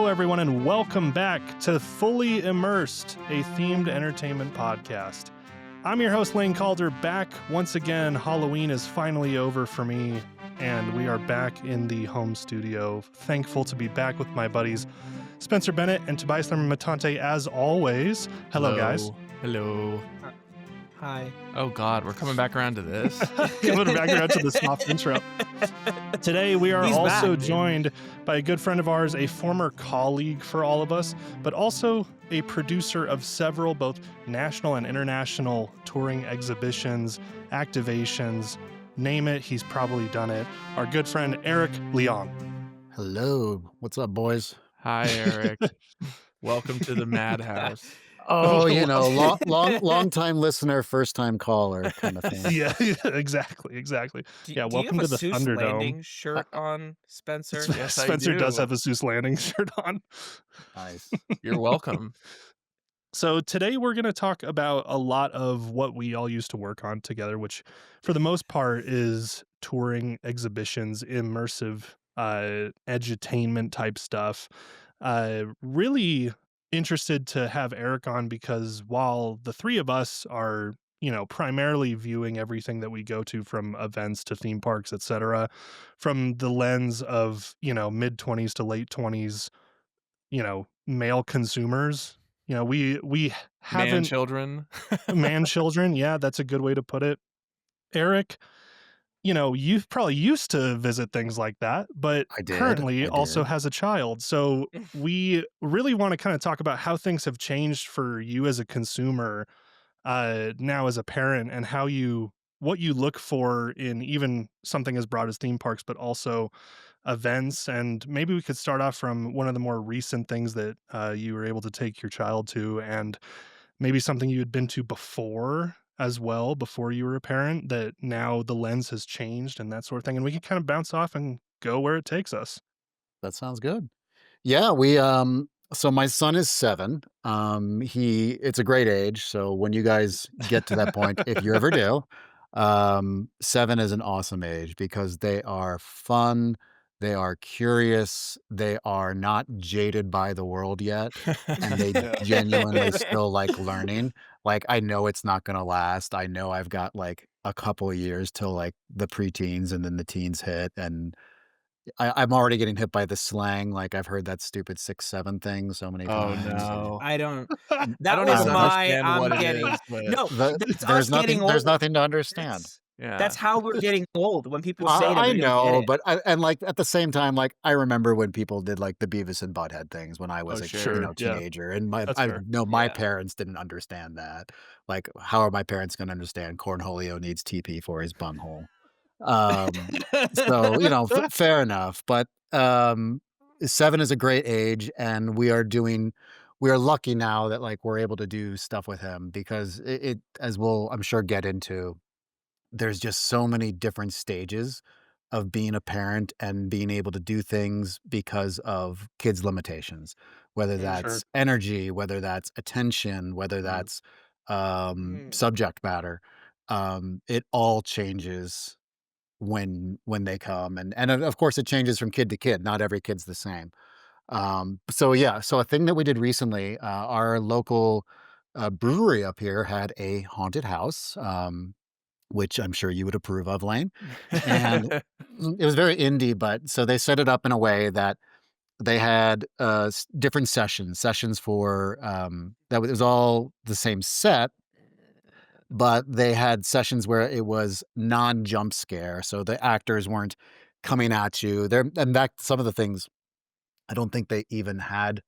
Hello, everyone, and welcome back to Fully Immersed, a themed entertainment podcast. I'm your host, Lane Calder, back once again. Halloween is finally over for me, and we are back in the home studio. Thankful to be back with my buddies, Spencer Bennett and Tobias Matante, as always. Hello, guys. Hello. Hi. Oh, God, we're coming back around to this. Coming back around to the soft intro. Today, we are also joined by a good friend of ours, a former colleague for all of us, but also a producer of several both national and international touring exhibitions, activations, name it, he's probably done it. Our good friend, Eric Leong. Hello. What's up, boys? Hi, Eric. Welcome to the madhouse. Oh, long time listener, first time caller kind of thing. Yeah, exactly. Welcome to the Seuss Thunderdome. Landing shirt on, Spencer? Yes, Spencer I do. does have a Seuss Landing shirt on. Nice. You're welcome. So today we're going to talk about a lot of what we all used to work on together, which for the most part is touring, exhibitions, immersive edutainment type stuff. Really interested to have Eric on because while the three of us are, primarily viewing everything that we go to from events to theme parks, etc., from the lens of, mid-20s to late 20s, male consumers, we haven't... Man children, yeah, that's a good way to put it. Eric, you've probably used to visit things like that, but currently also has a child. So we really want to kind of talk about how things have changed for you as a consumer now as a parent, and what you look for in even something as broad as theme parks, but also events. And maybe we could start off from one of the more recent things that you were able to take your child to, and maybe something you had been to before as well, before you were a parent, that now the lens has changed and that sort of thing. And we can kind of bounce off and go where it takes us. That sounds good. Yeah, so my son is 7. It's a great age. So when you guys get to that point, if you ever do, 7 is an awesome age because they are fun. They are curious. They are not jaded by the world yet. And they genuinely still like learning. Like, I know it's not going to last. I know I've got like a couple of years till like the preteens and then the teens hit. And I'm already getting hit by the slang. Like, I've heard that stupid 6-7 thing so many times. No. I don't. I That don't was even my. understand what I'm it getting. is, but- No, that's There's us getting nothing. There's old. nothing to understand. That's how we're getting old. When people say it, I we don't know, get it. but like at the same time, like I remember when people did like the Beavis and Butthead things when I was sure. teenager, and my Yeah. parents didn't understand that. Like, how are my parents going to understand Cornholio needs TP for his bunghole? So fair enough. But 7 is a great age, and we are lucky now that like we're able to do stuff with him because it as we'll I'm sure get into. There's just so many different stages of being a parent and being able to do things because of kids' limitations, whether that's energy, whether that's attention, whether that's subject matter. It all changes when they come. And of course, it changes from kid to kid. Not every kid's the same. So a thing that we did recently, our local brewery up here had a haunted house. Which I'm sure you would approve of, Lane. And it was very indie, but so they set it up in a way that they had different sessions for that was all the same set, but they had sessions where it was non-jump scare, so the actors weren't coming at you. Some of the things I don't think they even had.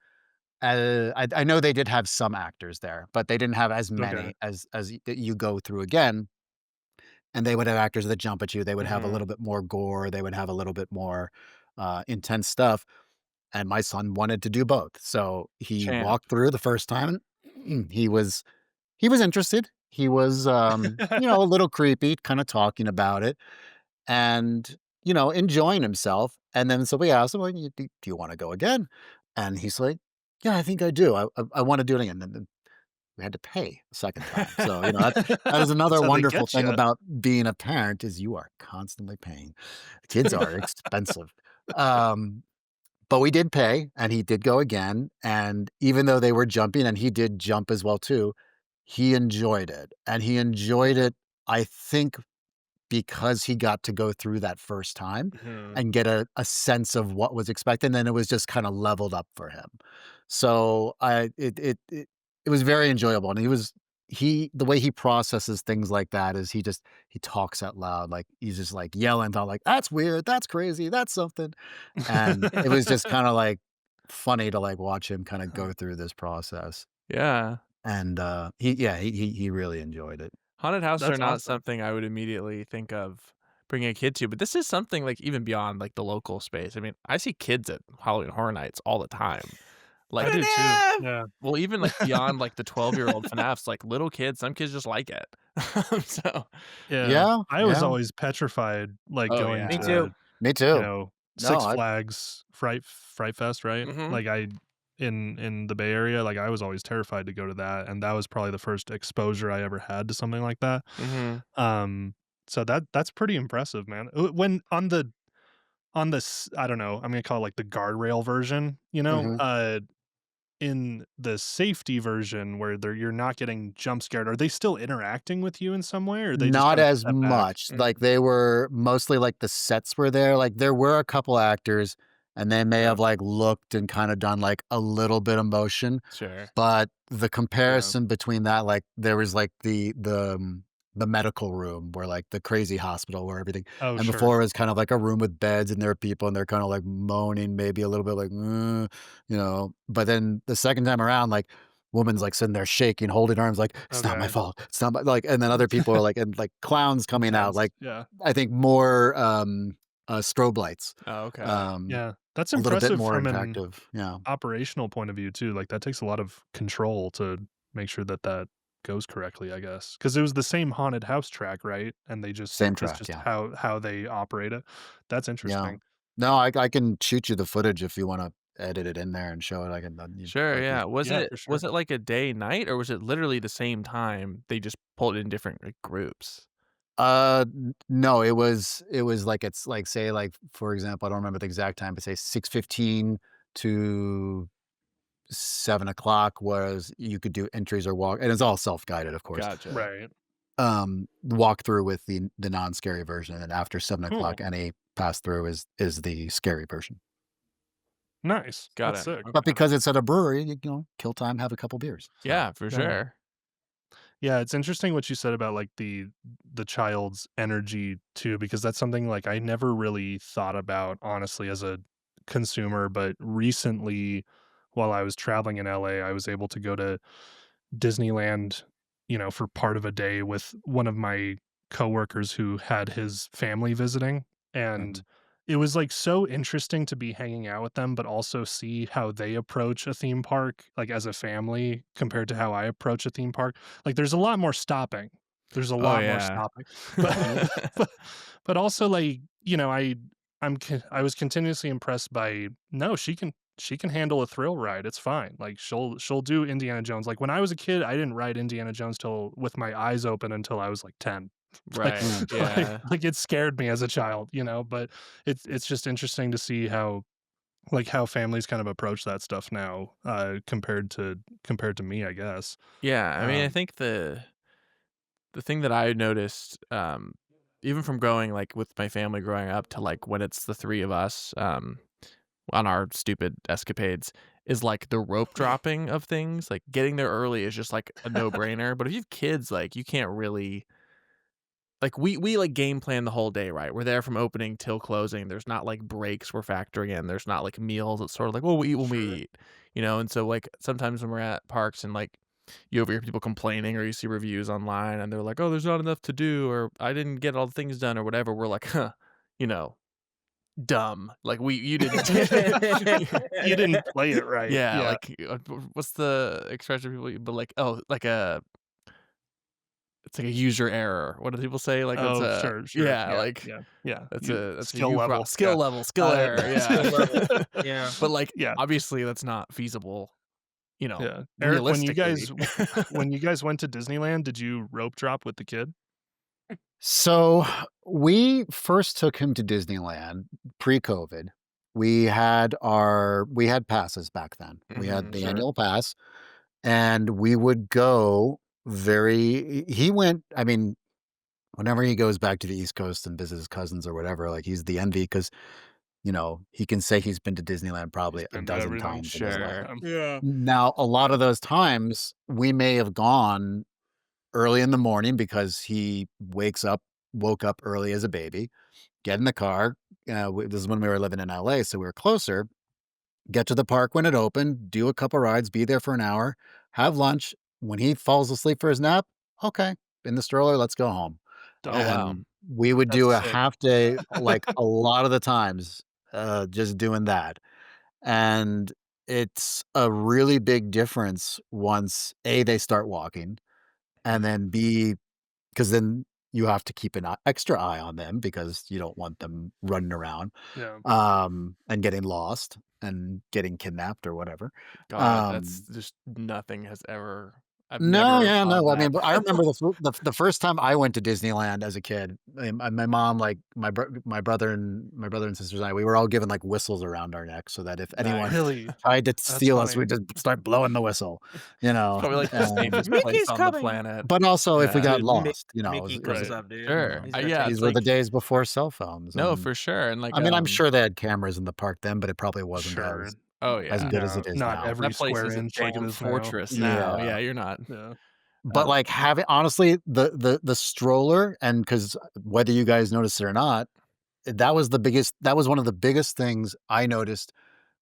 I know they did have some actors there, but they didn't have as many as you go through again. And they would have actors that jump at you. They would have a little bit more gore. They would have a little bit more intense stuff. And my son wanted to do both. So he walked through the first time and he was interested. He was, a little creepy, kind of talking about it and, enjoying himself. And then so we asked him, like, do you want to go again? And he's like, yeah, I think I do. I want to do it again. And then we had to pay the second time. So, that is another wonderful thing about being a parent is you are constantly paying. Kids are expensive. But we did pay, and he did go again. And even though they were jumping, and he did jump as well too, he enjoyed it, and he enjoyed it. I think because he got to go through that first time Mhm. and get a sense of what was expected, and then it was just kind of leveled up for him. So it was very enjoyable, and the way he processes things like that is he talks out loud, like he's just like yelling out like, "That's weird, that's crazy, that's something," and it was just kind of like funny to like watch him kind of go through this process. Yeah. And he really enjoyed it. Haunted houses are That's not awesome. something I would immediately think of bringing a kid to, but this is something like even beyond like the local space. I mean, I see kids at Halloween Horror Nights all the time. I Like, do too. FNAF! Yeah. well, even like beyond like the 12-year-old FNAFs, like little kids, some kids just like it. So, Yeah. Yeah, I was yeah. always petrified, like, oh going Me yeah. too. to, Me you too. know, No, Six Flags Fright Fest, right? Mhm. Like, in the Bay Area, like, I was always terrified to go to that, and that was probably the first exposure I ever had to something like that. Mhm. Um, so that's pretty impressive, man. When on this, I don't know, I'm gonna call it, like, the guardrail version, Mhm. in the safety version where you're not getting jump scared, are they still interacting with you in some way, or they just Not kinda as step back? much. Like, they were mostly like the sets were there. Like, there were a couple actors, and they may Yeah. have, like, looked and kinda done, like, a little bit of motion, Sure. but the Yeah. comparison between that, like, there was, like, the medical room where, like, the crazy hospital where everything Oh, and sure. before it was kind of like a room with beds, and there are people, and they're kinda, like, moaning, maybe a little bit like, but then the second time around, like, woman's, like, sitting there shaking, holding arms like, "It's not my Okay. fault. It's not my," like, and then other people are, like and, like, clowns coming out, Intense. like, Yeah. I think more, strobe lights, Oh, okay. Yeah. That's a little bit impressive more from an interactive, yeah. operational point of view too. Like, that takes a lot of control to make sure that that goes correctly, I guess. Because it was the same haunted house track, right? And Same that's track, just yeah. how they operate it. That's Yeah. interesting. No, I can shoot you the footage if you wanna edit it in there and show it, I can, Sure, that'd be yeah. Was Yeah, it for sure. was it like a day night or was it literally the same time they just pulled it in different like groups? No, it was like it's like, say, like, for example, I don't remember the exact time, but say 6:15 to 7 o'clock was you could do entries or walk, and it's all self-guided, of course. Gotcha. Right. Walk through with the non-scary version, and then after 7 o'clock, Cool. any pass through is the scary version. Nice. Got That's it. sick. But Okay. because it's at a brewery, kill time, have a couple beers. So Yeah, for Yeah. sure. Yeah, it's interesting what you said about, like, the child's energy too, because that's something, like, I never really thought about, honestly, as a consumer, but recently, while I was traveling in LA, I was able to go to Disneyland, for part of a day with one of my coworkers who had his family visiting, and mhm. it was, like, so interesting to be hanging out with them, but also see how they approach a theme park, like, as a family compared to how I approach a theme park. Like, there's a lot more stopping. There's a Oh lot more yeah. stopping. But but but also, like, I was continuously impressed by, no, she can handle a thrill ride. It's fine. Like, she'll do Indiana Jones. Like, when I was a kid, I didn't ride Indiana Jones till with my eyes open until I was like 10. Like, Right. Mm. Yeah. it scared me as a child, but it's just interesting to see how families kind of approach that stuff now, compared to me, I guess. Yeah, I mean, I Um, think the thing that I noticed, even from going, like, with my family growing up to, like, when it's the 3 of us, on our stupid escapades, is, like, the rope dropping of things, like, getting there early is just, like, a no-brainer, but if you have kids, like, you can't really like, we, like, game plan the whole day, right? We're there from opening till closing, there's not, like, breaks we're factoring in, there's not, like, meals, it's sort of like, "Well, we eat when we sure. eat," And so, like, sometimes when we're at parks and, like, you overhear people complaining or you see reviews online and they're like, "Oh, there's not enough to do," or "I didn't get all the things done," or whatever, we're like, "Huh, you know, dumb." Like, you didn't You didn't play it right. Yeah, Yeah. like, what's the expression but, like, oh, like a it's like a user error. What do people say? Like, that's Oh, a sure, sure. yeah, Yeah, like, yeah, yeah. that's You a skill you level. skill Yeah. level, skill error, yeah. Skill level. Yeah. But, like, Yeah, obviously, that's not feasible, yeah. Eric, realistically. when you guys went to Disneyland, did you rope drop with the kid? So, we first took him to Disneyland pre-COVID. we had passes back then. We had the Sure. annual pass, and we would go he went, I mean, whenever he goes back to the East Coast and visits his cousins or whatever, like, he's the envy because, he can say he's been to Disneyland He's probably a been to dozen everything. times in his life. Sure. Yeah. Now, a lot of those times, we may have gone early in the morning because he woke up early as a baby, get in the car. This is when we were living in LA, so we were closer. Get to the park when it opened, do a couple rides, be there for an hour, have lunch. When he falls asleep for his nap, okay, in the stroller, let's go home. Oh, Dope. wow. And we would do That's a sick. half day, like a lot of the times, just doing that. And it's a really big difference once A, they start walking, and then B, because then you have to keep an extra eye on them because you don't want them running around, Yeah. and getting lost and getting kidnapped or whatever. God, that's Um, just nothing has ever I've no, never yeah, thought of no. I mean, that. but I remember the first time I went to Disneyland as a kid. My mom, like my brother and sisters and I, we were all given like whistles around our necks so that if anyone Nice. Really? tried to That's steal us, funny. we'd just start blowing the whistle, you It's know. probably, like, the safest place Mickey's on the coming. planet. But also, if we Yeah. got Dude, lost, Mickey it was comes Right. up, dude. Sure. He's gonna Yeah, take these it's were you. the like days before cell phones, no, and for sure, and, like, I mean, I'm sure they had cameras in the park then, but it probably wasn't Sure. oh, as yeah. good as No, it is not now. every That place square is a inch like it damn is now. fortress now. Yeah. Yeah, you're not Yeah. But, like, having honestly, the stroller, and because whether you guys noticed it or not, that was one of the biggest things I noticed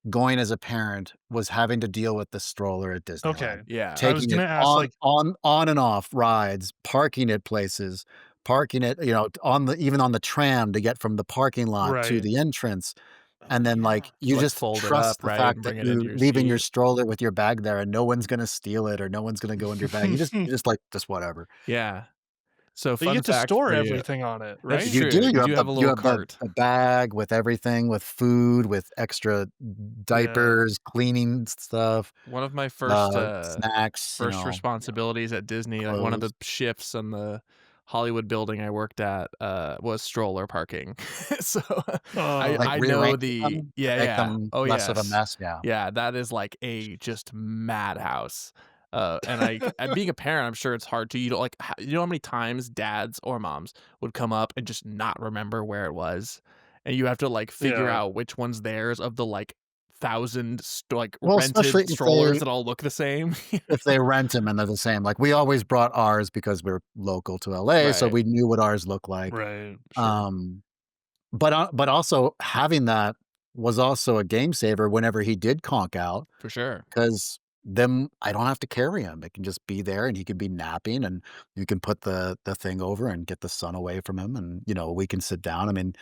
going as a parent, was having to deal with the stroller at Okay. Disneyland. yeah. I was Taking it gonna ask, like, on and off rides, parking at places, parking it, even on the tram to get from the parking lot to right. the entrance. Oh And then, yeah. like, you Like, just fold it trust up, the right, and fact that bring it into you your leaving your seat. stroller with your bag there and no one's gonna steal it or no one's gonna go into your bag. You just like, just whatever. Yeah. So, But you fun get to fact store for you everything on it, that's right? You true. do, You do have a you little have cart. the bag with everything, with food, with extra Yeah. diapers, cleaning stuff, One of my snacks, first responsibilities at Disney, like, one of clothes. the shifts on the Hollywood building I worked at, was stroller parking. So, I Oh, Like, I know rearrange the them to yeah, make yeah. them Oh, less of a yes. mess, yeah. Yeah, that is like a just madhouse. And being a parent, I'm sure it's hard to you don't like you know how many times dads or moms would come up and just not remember where it was, and you have to like figure yeah. out which one's theirs of the like thousand Well, especially rented strollers that all look the same. if they rent them and they're the same. Like, we always brought ours because we're local to LA, so Right, we knew what ours looked like. Right. Sure. Um, but also having that was also a game saver whenever he did conk out, for sure. because then I don't have to carry him. It can just be there and he can be napping and you can put the thing over and get the sun away from him and, we can sit down. I mean,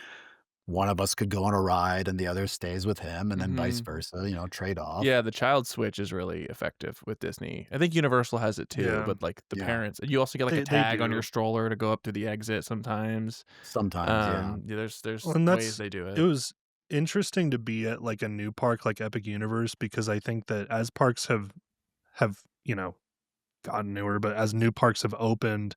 one of us could go on a ride and the other stays with him and then vice Mhm. versa, trade off. Yeah, the child switch is really effective with Disney. I think Universal has it too, Yeah. but like the Yeah. parents, you also get like a They tag on your do. stroller to go up to the exit sometimes. Sometimes, yeah. Yeah, there's Well, and ways they do it it. was interesting to be at like a new park like Epic Universe because I think that as parks have, gotten newer, but as new parks have opened,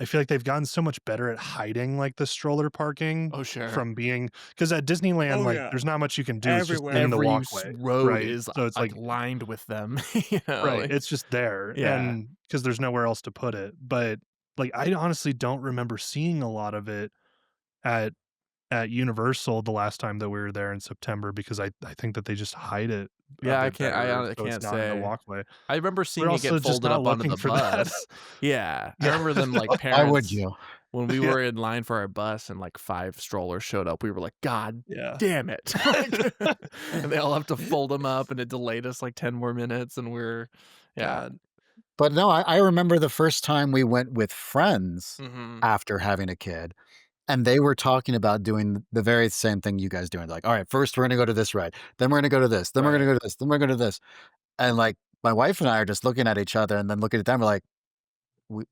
I feel like they've gotten so much better at hiding like the stroller parking Oh sure. from being because at Disneyland, Oh like yeah. there's not much you can do. It's just Everywhere. in the Every walkway, road right? is So it's like like lined with them, right, like, it's just there, yeah. and because there's nowhere else to put it. But like I honestly don't remember seeing a lot of it at at Universal the last time that we were there in September because I think that they just hide it a Yeah, bit better I so it's can't not in the say. walkway. I remember We're seeing it also get just folded not up onto looking the for that. bus. Yeah, I Yeah. remember them like Why would parents you? when we Yeah. were in line for our bus and like 5 strollers showed up, we were like, "God Yeah. damn it." Like, and they all have to fold them up, and it delayed us like 10 more minutes, and we're yeah. God. But no, I remember the first time we went with friends Mhm. after having a kid, and they were talking about doing the very same thing you guys doing. Like, all right, first we're gonna go to this ride, then we're gonna go to this, then we're gonna Right. go to this, then we're gonna do this. And like my wife and I are just looking at each other and then looking at them, we're like,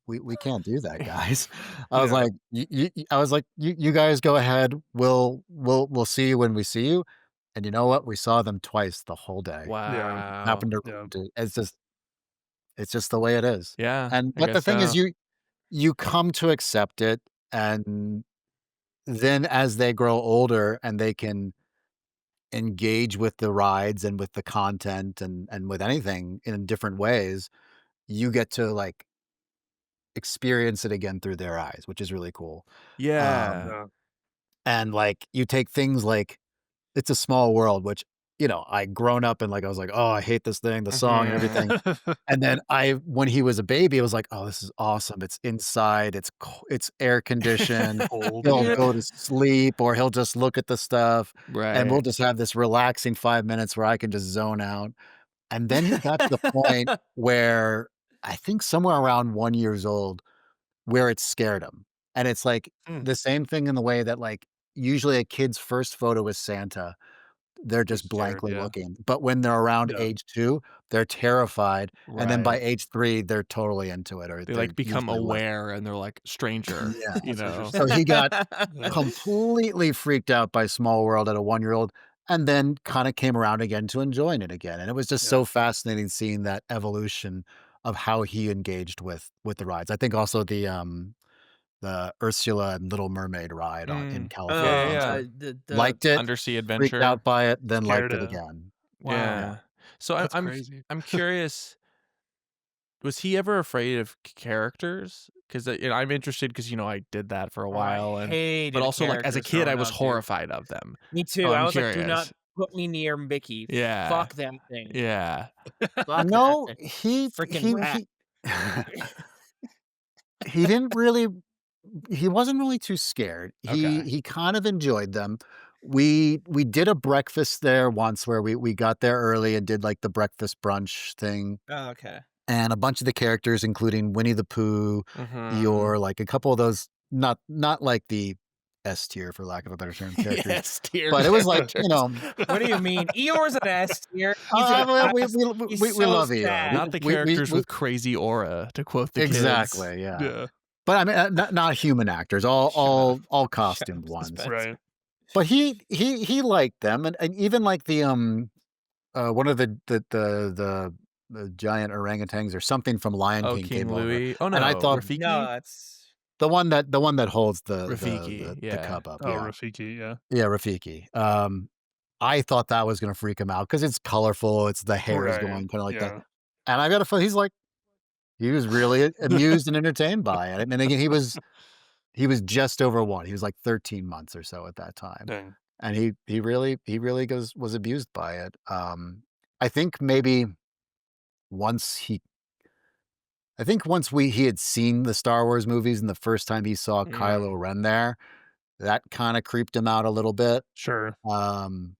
we can't do that, guys. I was Yeah. like, I was like, you guys go ahead. We'll see you when we see you. And you know what? We saw them twice the whole day. Yeah. Wow. Happened to, Yeah. it's just the way it is. Yeah, And I but the guess thing is, so. you come to accept it, and then as they grow older and they can engage with the rides and with the content and with anything in different ways, you get to like experience it again through their eyes, which is really cool. Yeah. Um, Yeah. and like you take things like It's a Small World, which, I grown up and like I was like, "Oh, I hate this thing, the song and everything." And then when he was a baby, I was like, "Oh, this is awesome. It's inside, it's air conditioned. Cold. He'll Yeah. go to sleep or he'll just look at the stuff and Right. we'll just have this relaxing 5 minutes where I can just zone out." And then he got to the point where I think somewhere around 1 years old where it scared him. And it's like Mm. the same thing in the way that like usually a kid's first photo with Santa, they're They're just scared. blankly Yeah. looking. But when they're around Yeah. age 2, they're terrified, and then by Right. age 3, they're totally into it, or They they're like become usually less. aware and they're like stranger, Yeah. you know. So he got Yeah. completely freaked out by Small World at a 1-year-old, and then kinda came around again to enjoying it again, and it was just Yeah. so fascinating seeing that evolution of how he engaged with the rides. I think also the Ursula and Little Mermaid ride in Yeah, yeah, California yeah. Adventure. The Liked it, Undersea freaked out adventure. by it, then liked Scared it it. again. wow. Yeah. Yeah. So That's crazy. I'm curious, was he ever afraid of characters? Because I'm interested because I did that for a Oh, I while, but hated also like as a characters kid, I growing was up, dude. horrified of them. Me So too. I I'm was like, "Do not curious. put me near Mickey. Yeah. Fuck them thing. Yeah. Fuck that No, thing. he Freaking he rat." he he didn't really he wasn't really too scared. He Okay. he kind of enjoyed them. We did a breakfast there once where we got there early and did, like, the breakfast brunch thing, Oh, okay. and a bunch of the characters, including Winnie the Pooh, Mm-hmm. Eeyore, like, a couple of those not like the S tier, for lack of a better term, characters, Yes, tier but it was like, characters. What do you mean? Eeyore's an S tier. He's an well, we ass. we He's we we so love Eeyore. sad. Not the characters with crazy aura, to quote the kids. Exactly, yeah. Yeah. But I mean, not human actors, Shut up. all Shut costumed up, ones. Spencer. Right. But he liked them, and even like the one of the giant orangutans or something from Lion Oh, King King came over, Louis. Oh and I no, thought No, Rafiki? that's the one that holds Rafiki, the yeah. cub up, Oh, yeah, Rafiki. Yeah. yeah, Rafiki. I thought that was gonna freak him out because it's colorful, it's the hair is Right. going kind of like that, Yeah. and I got a feel he was really amused and entertained by it. I mean, again, he was just over 1. He was like 13 months or so at that time. Dang. And he really was abused by it. I think maybe once he I think once he had seen the Star Wars movies and the first time he saw Mm. Kylo Ren there, that kinda creeped him out a little bit. Sure. Um,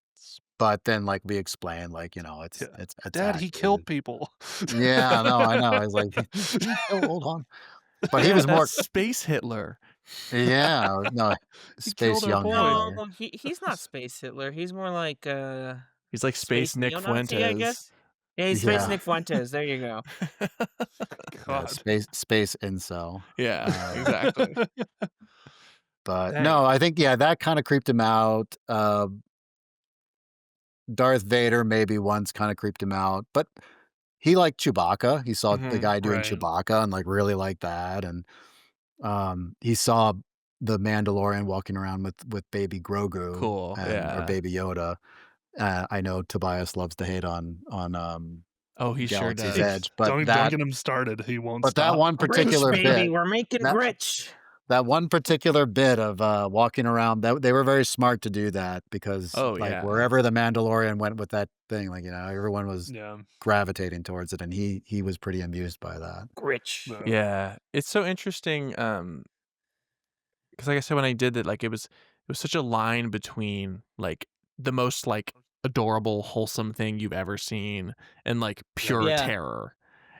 but then, like, we explained, like, Yeah. it's Dad, he acting. killed people. Yeah, I know. I was like, "Oh, hold on." But he Dad, was more that's Space Hitler. yeah, no, He Space killed our Young boy. no. Hitler. He's not Space Hitler. He's more like He's like space Space Nick neo-Nazi, I Fuentes. guess. Yeah, he's Space Yeah, Nick Fuentes. There you go. yeah, God. space incel. Yeah, Um, exactly. but Dang. no, I think, yeah, that kinda creeped him out. Darth Vader maybe once kinda creeped him out, but he liked Chewbacca. He saw the Mhm. guy doing Right. Chewbacca and, like, really liked that, and, he saw the Mandalorian walking around with baby Grogu Cool, and or yeah. baby Yoda. I know Tobias loves to hate on Oh, he sure Galaxy's does. Edge, but Don't that get him started. He won't but that stop. one Gritch, particular baby. bit We're making that Gritch. that one particular bit of, walking around, that they were very smart to do that because, Oh, like, yeah. wherever the Mandalorian went with that thing, like, everyone was Yeah. gravitating towards it, and he was pretty amused by that. Gritch. Yeah. Yeah. It's so interesting, because like I said, when I did that, like, it was such a line between, like, the most, like, adorable, wholesome thing you've ever seen and, like, pure Yeah. terror.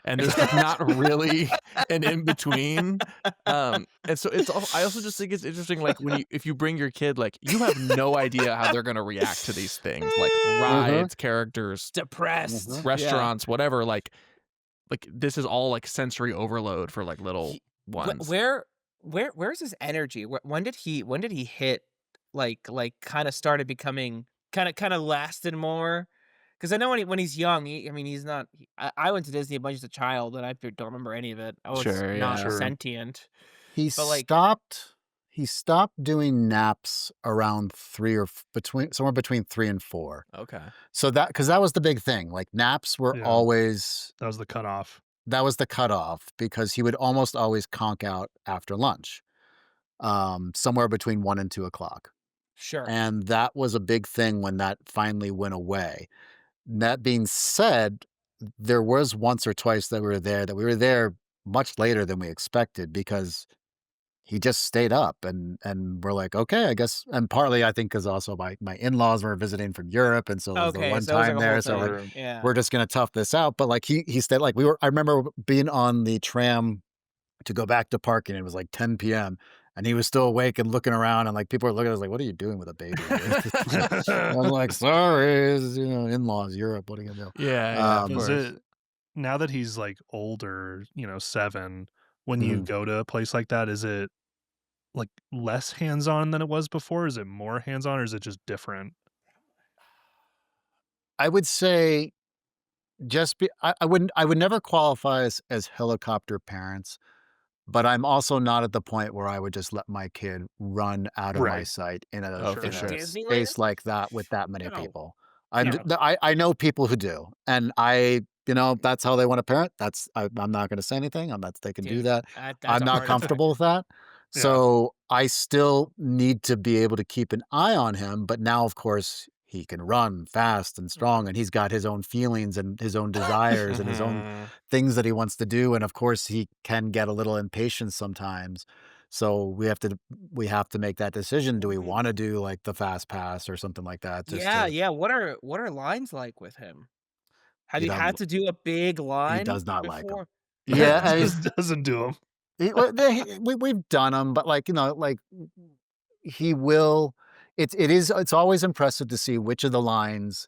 And there's, like, not really an in between. And so I also just think it's interesting, like, if you bring your kid, like, you have no idea how they're gonna react to these things, like Mhm, rides, characters, Depressed. mhm. Yeah. restaurants, whatever, like this is all like sensory overload for like little He, ones. where's his energy? When did he hit like kind of started becoming kind of lasted more? Because I know when he's young, I mean he's not. I went to Disney a bunch as a child, and I don't remember any of it. I was Sure, not yeah. Sure. sentient, He but like stopped he stopped doing naps around 3 or between somewhere between 3 and 4. Okay. So because that was the big thing. Like naps were Yeah, always that was the cutoff. that was the cutoff because he would almost always conk out after lunch, somewhere between 1 and 2 o'clock. Sure. And that was a big thing when that finally went away. That being said, there was once or twice that we were there much later than we expected because he just stayed up and we're like, okay, I guess. And partly I think because also my in-laws were visiting from Europe. And so it was the Okay, one so it was like time a whole there. So thing. Yeah. we're just gonna tough this out. But like he stayed like I remember being on the tram to go back to parking. It was like 10 p.m. and he was still awake and looking around and like people were looking at us like, what are you doing with a baby? And I'm like, sorry, it's, in-laws, Europe, what are you gonna do? Yeah, yeah, of Is course. it now that he's like older, 7, when you Mhm. go to a place like that, is it like less hands-on than it was before? Is it more hands-on or is it just different? I would say I would never qualify as helicopter parents. But I'm also not at the point where I would just let my kid run out of my Right. sight in a Oh, for Sure. in At a sure. Disneyland? space like that with that many No. people. No. I know people who do, and that's how they want to parent. I'm not going to say anything. They can do Dude, that. that's I'm a not heart attack. comfortable with that. Yeah. So I still need to be able to keep an eye on him. But now, of course, he can run fast and Mhm. strong, and he's got his own feelings and his own desires and his own Mhm. things that he wants to do, and of course, he can get a little impatient sometimes. So we have to make that decision. Do we Wait. wanna do, like, the fast pass or something like that just Yeah, to yeah, what are lines like with him? Have he you doesn't had to do a big he line does not like him. before? Yeah, I mean, Just doesn't do them. we've done them, but, like, he will it's always impressive to see which of the lines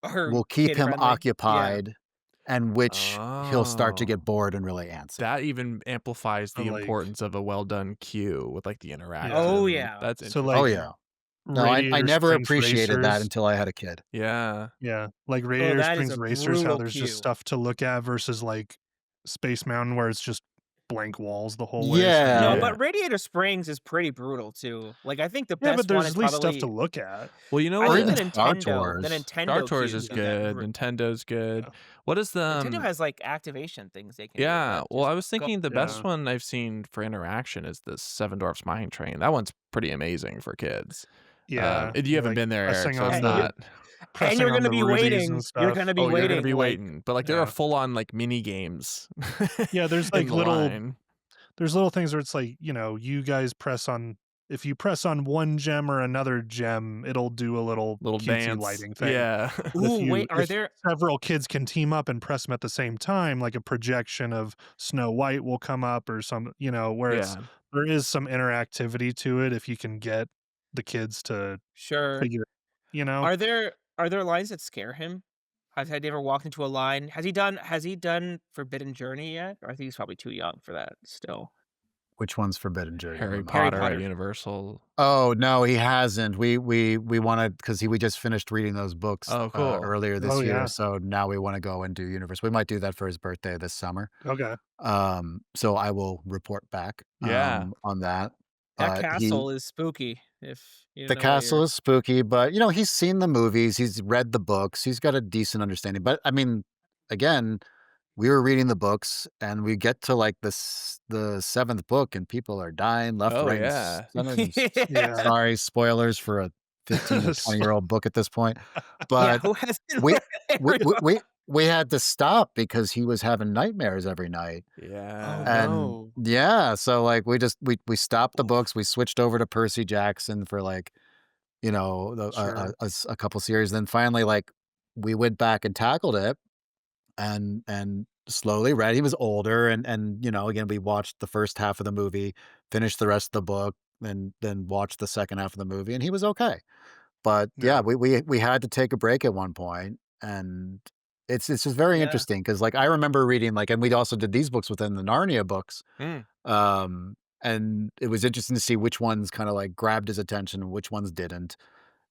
Or will keep kid him friendly? Yeah. occupied and which he'll start to Oh. get bored and really antsy. That even amplifies So the like, importance of a well done cue with, like, the yeah. Oh, interaction. yeah. That's So Oh, like interesting. yeah. No, I Radiator never Springs appreciated that Racers. until I had a kid. Yeah. Yeah. Like Oh, Radiator that is Springs a Racers, how brutal there's just cue. stuff to look at versus like Space Mountain where it's just blank walls the whole way. So No, Yeah. Yeah. but Radiator Springs is pretty brutal too. Like, I think the yeah, but best one there's is at least stuff to probably look at. Well, you know I Or think what? even Star The Tours. Star Nintendo Tours cues is do that good, Nintendo's good. Yeah. What is the, Nintendo has, like, activation things they can do yeah, that well, just I was go thinking the best Yeah. one I've seen for interaction is the Seven Dwarfs Mine Train. That one's pretty amazing for kids. Yeah. You You're haven't like been there, Eric, pressing so on it's and you the not. and pressing you're on gonna the be rubies and waiting. You're stuff. gonna be Oh, you're gonna waiting, be like waiting, but, like, there are Yeah. full on, like, mini games Yeah, there's in like the little line. there's little things where it's like, you guys press on if you press on one gem or another gem, it'll do a little Little cutesy dance. lighting thing. Yeah. But ooh, wait, are if there several kids can team up and press them at the same time, like a projection of Snow White will come up or where Yeah. there is some interactivity to it if you can get the kids to sure. figure, you know? Are there lines that scare him? Has he ever walked into a line? Has he done Forbidden Journey yet? Or I think he's probably too young for that still. Which one's Forbidden Journey? Harry Harry Potter at Potter. Universal. Oh, no, he hasn't. We wanted because we just finished reading those books, Oh, cool. earlier Oh, this year, yeah. so now we wanna go and do Universe. We might do that for his birthday this summer. Okay. So I will report back, Yeah. on that. That But castle is spooky if you the know what castle you're is spooky, but, he's seen the movies, he's read the books, he's got a decent understanding, but, I mean, again, we were reading the books, and we get to, like, the 7th book, and people are dying left, Oh, right, and yeah. center, and Yeah. sorry, spoilers for a 15 or So 20-year-old book at this point, Yeah, but who hasn't we read Harry Potter? we had to stop because he was having nightmares every night. Oh, Yeah. And no. yeah, so, like, we stopped the oof, books, we switched over to Percy Jackson for, like, sure. a couple series, then finally, like, we went back and tackled it and slowly read. He was older and, again, we watched the first half of the movie, finished the rest of the book, then watched the second half of the movie, and he was okay. But, yeah, Yeah. we had to take a break at one point, and it's just very Yeah. interesting because, like, I remember reading, like, and we also did these books within the Narnia books, Mm, and it was interesting to see which ones kinda, like, grabbed his attention and which ones didn't,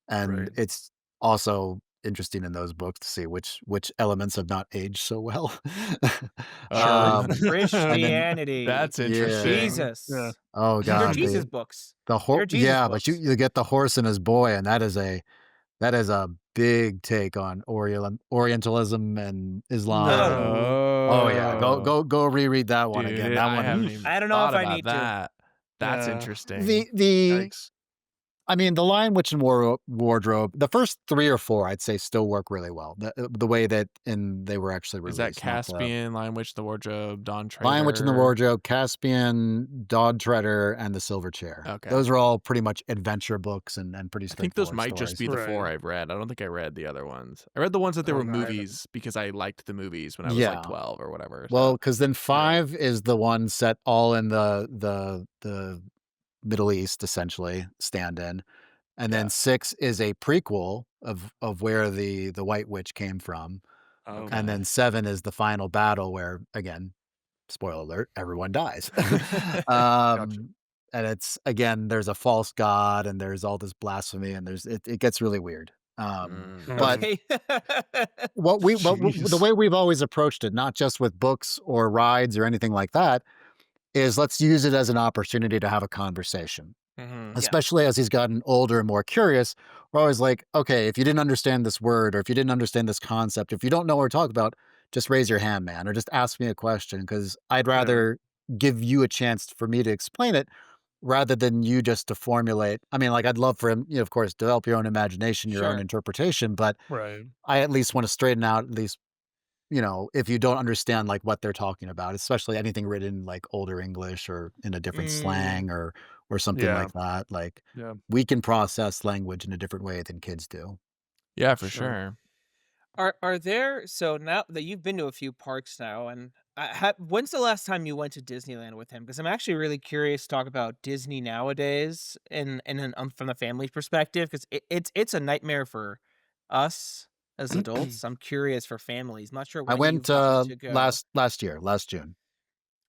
and right. it's also interesting in those books to see which elements have not aged so well. Oh, And then Christianity. that's yeah. interesting. Yeah. Jesus. Oh They're god, Jesus books. They're Jesus yeah, but books. you get the horse and his boy, and that is a big take on Orientalism and Islam, and Oh, oh yeah, Oh, go reread that one again. dude, That I one haven't even I don't know thought if I about need to. that. That's Yeah. interesting. the Yikes. I mean, The Lion, Witch, and Wardrobe, the first 3 or 4, I'd say, still work really well. The way that they were actually Is that released, not the Caspian, Lion Witch, the Wardrobe, Dawn Lion, Witch, and the Trader? Wardrobe, Caspian, Dog Treader, and The Silver Chair. Okay. Those are all pretty much adventure books and pretty I think those straightforward might just stories. be the 4 Right. I've read. I don't think I read the other ones. I read the ones that they Oh, were no, I haven't. movies because I liked the movies when I was like Yeah. 12 or whatever. Well, So because then Yeah. 5 is the one set all in the Middle East, essentially, stand-in. And yeah. then 6 is a prequel of where the White Witch came from. Okay. And then 7 is the final battle where, again, spoiler alert, everyone dies. Gotcha. And it's, again, there's a false god and there's all this blasphemy and it gets really weird. But Okay. the Jeez. way we've always approached it, not just with books or rides or anything like that, is let's use it as an opportunity to have a conversation. Mhm. Especially as he's gotten older and more curious, we're always like, okay, if you didn't understand this word or if you didn't understand this concept, if you don't know what we're talking about, just raise your hand, man, or just ask me a question because I'd Yeah. rather give you a chance for me to explain it rather than you just to formulate. I mean, like, I'd love for him, of course, develop your own imagination, your own Sure. interpretation, but Right. I at least want to straighten out, at least, if you don't understand like what they're talking about, especially anything written like older English or in a different Mm. slang or something Yeah. like that, like Yeah. we can process language in a different way than kids do. Yeah, for Sure. sure. Are there, so now that you've been to a few parks now, and when's the last time you went to Disneyland with him? Because I'm actually really curious to talk about Disney nowadays, and from the family perspective, because it's a nightmare for us as adults. I'm curious for families. Not sure I when went you've gotten to go. last June.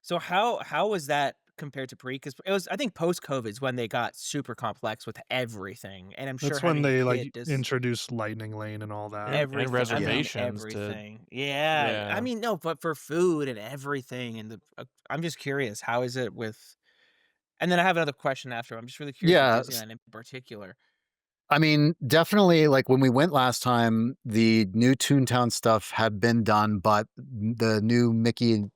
So how was that compared to pre? Because it was, I think, post COVID is when they got super complex with everything, and I'm sure That's when having a they kid like does. introduced Lightning Lane and all that. And Everything, I Yeah. mean reservations to everything. Yeah, I yeah. mean, no, but for food and everything, and I'm just curious, how is it with, and then I have another question after. I'm just really curious with Yeah. Disneyland in particular. I mean, definitely, like, when we went last time, the new Toontown stuff had been done, but the new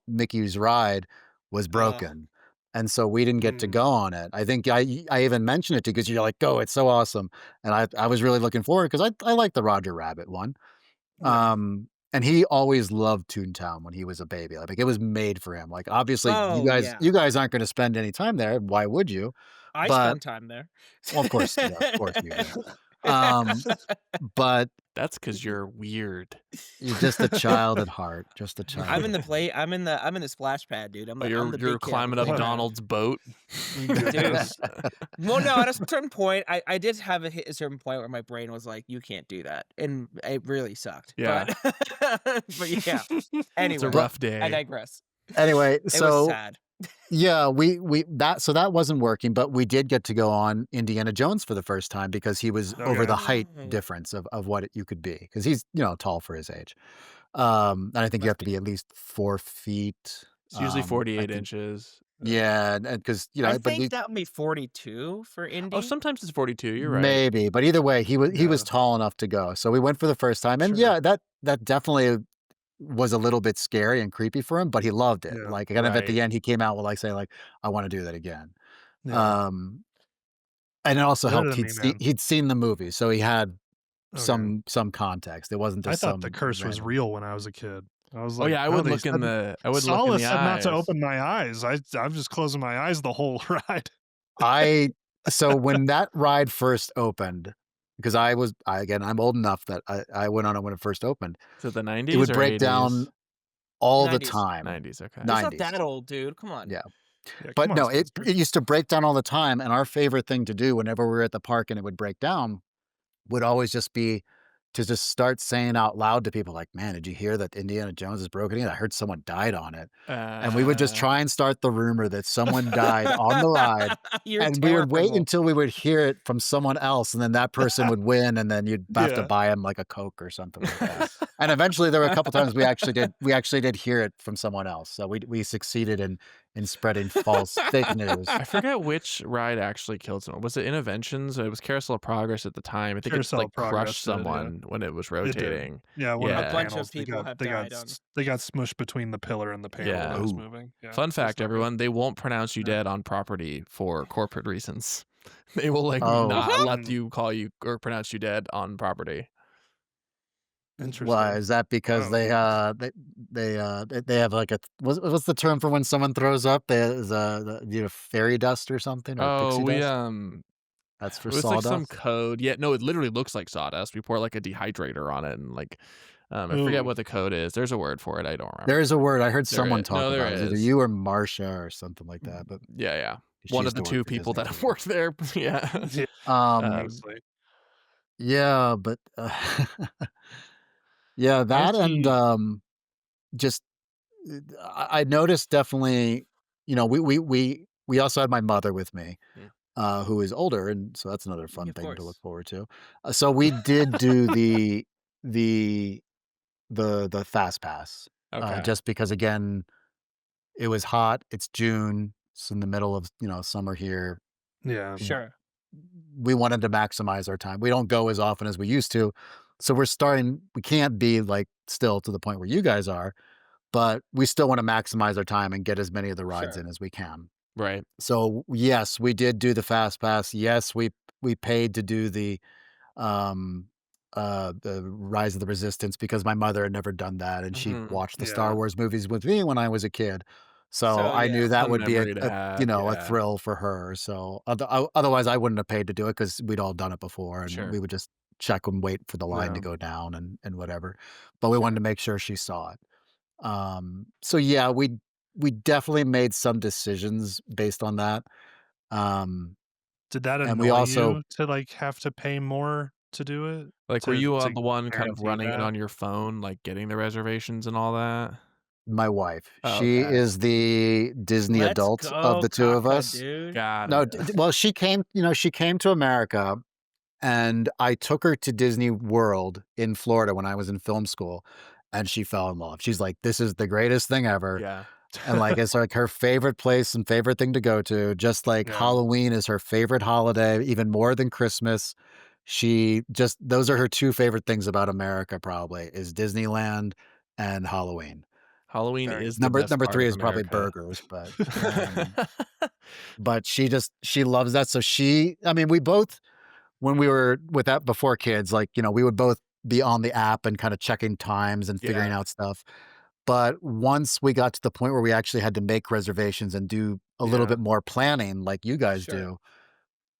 Mickey's ride was Ugh, broken, and so we didn't get to Mm. go on it. I think I even mentioned it to you because you're like, "Go, it's so awesome," and I was really looking forward because I like the Roger Rabbit one. Yeah. And he always loved Toontown when he was a baby. Like, it was made for him. Like, obviously, you oh, guys yeah. you guys aren't gonna spend any time there. Why would you? I But spend time there. well, of course you do. Um, but That's because you're weird. you're just a child at heart, just a child I'm in at the heart. play I'm in the splash pad, dude. Oh, I'm you're the you're big kid on the climbing up playground. Donald's boat. Dude. Goodness. Well, no, at a certain point, I did have hit a certain point where my brain was like, "You can't do that," and it really sucked. Yeah. But yeah. It's a Anyway, rough I day. digress. Anyway, It was so sad. yeah, that wasn't working, but we did get to go on Indiana Jones for the first time because he was over Okay. the height Oh, difference of what you could be because he's, tall for his age. And I think you have must to be. be at least 4 feet. It's usually I 48 think inches. yeah, and because, I but think that would be 42 for Oh, Indy. sometimes it's 42. You're right. maybe, but either way, he was Yeah. tall enough to go. So we went for the first time, and Sure. yeah, that definitely was a little bit scary and creepy for him, but he loved it. Yeah. Like, kind of at Right. the end, he came out with like saying like, "I want to do that again." Yeah. Um, and it also Better helped than me, man. he'd seen the movie, so he had Okay. some context. It wasn't I just thought the some curse was random. real when I was a kid. I was Oh like, yeah, "No, they said I would look in Sala the said not to eyes. open my eyes. I'm just closing my eyes the whole ride." I so when that ride first opened, because again, I'm old enough that I went on it when it first opened. Is it the It 90s would or break 80s? down all the 90s. time. 90s, okay. It's not 90s. that old, dude. Come on. Yeah. Yeah, come But on, no, it Spencer. it used to break down all the time, and our favorite thing to do whenever we were at the park and it would break down would always just be to just start saying out loud to people like, "Man, did you hear that Indiana Jones is broken in? I heard someone died on it." And we would just Uh, try and start the rumor that someone died on the ride, You're and we would wait terrible. until we would hear it from someone else, and then that person would win, and then you'd have to Yeah. buy him, like, a Coke or something like that. And eventually, there were a couple times we actually did hear it from someone else, so we succeeded in spreading false fake news. I forget which ride actually killed someone. Was it Interventions? It was Carousel of Progress at the time. I think it Carousel of like Progress crushed did, yeah. someone when it was It did. rotating. Yeah, one of A the Yeah, bunch of panels, people have they got died on. they got smushed between the pillar and the panel when yeah. it was Ooh. moving. Yeah, Fun it was fact, not good. everyone, they won't pronounce you Yeah. dead on property for corporate reasons. They will like Oh, not let Mm, you call you or pronounce you dead on property. why? interesting. Is that because Oh, they have, like, a what's the term for when someone throws up? There's, fairy dust or something, or Oh, pixie we dust? That's for it was like some sawdust? code. Yeah, no, it literally looks like sawdust. We pour like a dehydrator on it and like I forget ooh, what the code is. There's a word for it. I don't There remember. is a word, I heard There someone is. talk No, there about it. It was either is. you or Marcia or something like that, but Yeah, yeah. she One of used the to work two for people Disney that for a have while. worked there. Yeah. yeah, Um, honestly. yeah, but, yeah, I that and, see. just I noticed definitely, we also had my mother with me, Mm. who is older, and so that's another Yeah, fun of thing to look course. forward to. So we did do the the fast pass, Okay. just because again, it was hot. It's June. It's in the middle of summer here. Yeah. Sure. We wanted to maximize our time. We don't go as often as we used to, so we're starting. We can't be like still to the point where you guys are, but we still want to maximize our time and get as many of the rides Sure. in as we can. Right. So yes, we did do the fast pass. Yes, we paid to do um the Rise of the Resistance because my mother had never done that and she Mhm. watched the Star Yeah. Wars movies with me when I was a kid. So So I knew yeah. that Fun would be memory to have. a Yeah. thrill for her. So otherwise I wouldn't have paid to do it because we'd all done it before and we Sure. would just check and wait for the line to Yeah. go down and whatever. But we wanted Sure. to make sure she saw it. So yeah, we definitely made some decisions based on that. Um, Did that and we annoy also you to, like, have to pay more to do it? Like, were you To the one kind of guarantee running it that? on your phone, like getting the reservations and all that? my wife, Oh, she okay. is the Disney Let's adult of go, the two of cockhead, us. dude. Got No, it. well, she came to America and I took her to Disney World in Florida when I was in film school and she fell in love. She's like, "This is the greatest thing ever." Yeah. And, like, it's, like, her favorite place and favorite thing to go to, just like Yeah. Halloween is her favorite holiday, even more than Christmas. She just those are her 2 favorite things about America probably, is Disneyland and Halloween. Halloween Dang. is the best Number part 3 of is probably America. burgers, but she loves that, so I mean, we both when we were with that before kids, like, we would both be on the app and kinda checking times and figuring Yeah. out stuff. But once we got to the point where we actually had to make reservations and do a little Yeah. bit more planning like you guys Sure. do,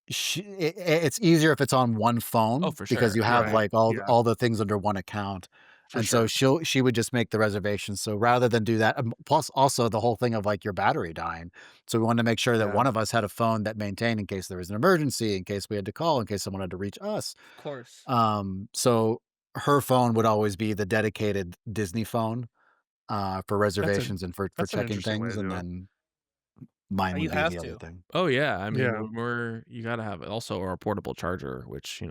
it's easier if it's on one Oh, phone for because sure. you have, Right. like, Yeah. all the things under one account, For and so sure. she would just make the reservations, so rather than do that plus also the whole thing of, like, your battery dying, so we wanted to make sure that Yeah. one of us had a phone that maintained in case there was an emergency, in case we had to call, in case someone had to reach us, Of course. so her phone would always be the dedicated Disney phone, for That's an reservations and for that's an checking interesting way things, to and do it. then mine You would be have the other to. thing. Oh, yeah. I mean, Yeah. you gotta have also a portable charger, which,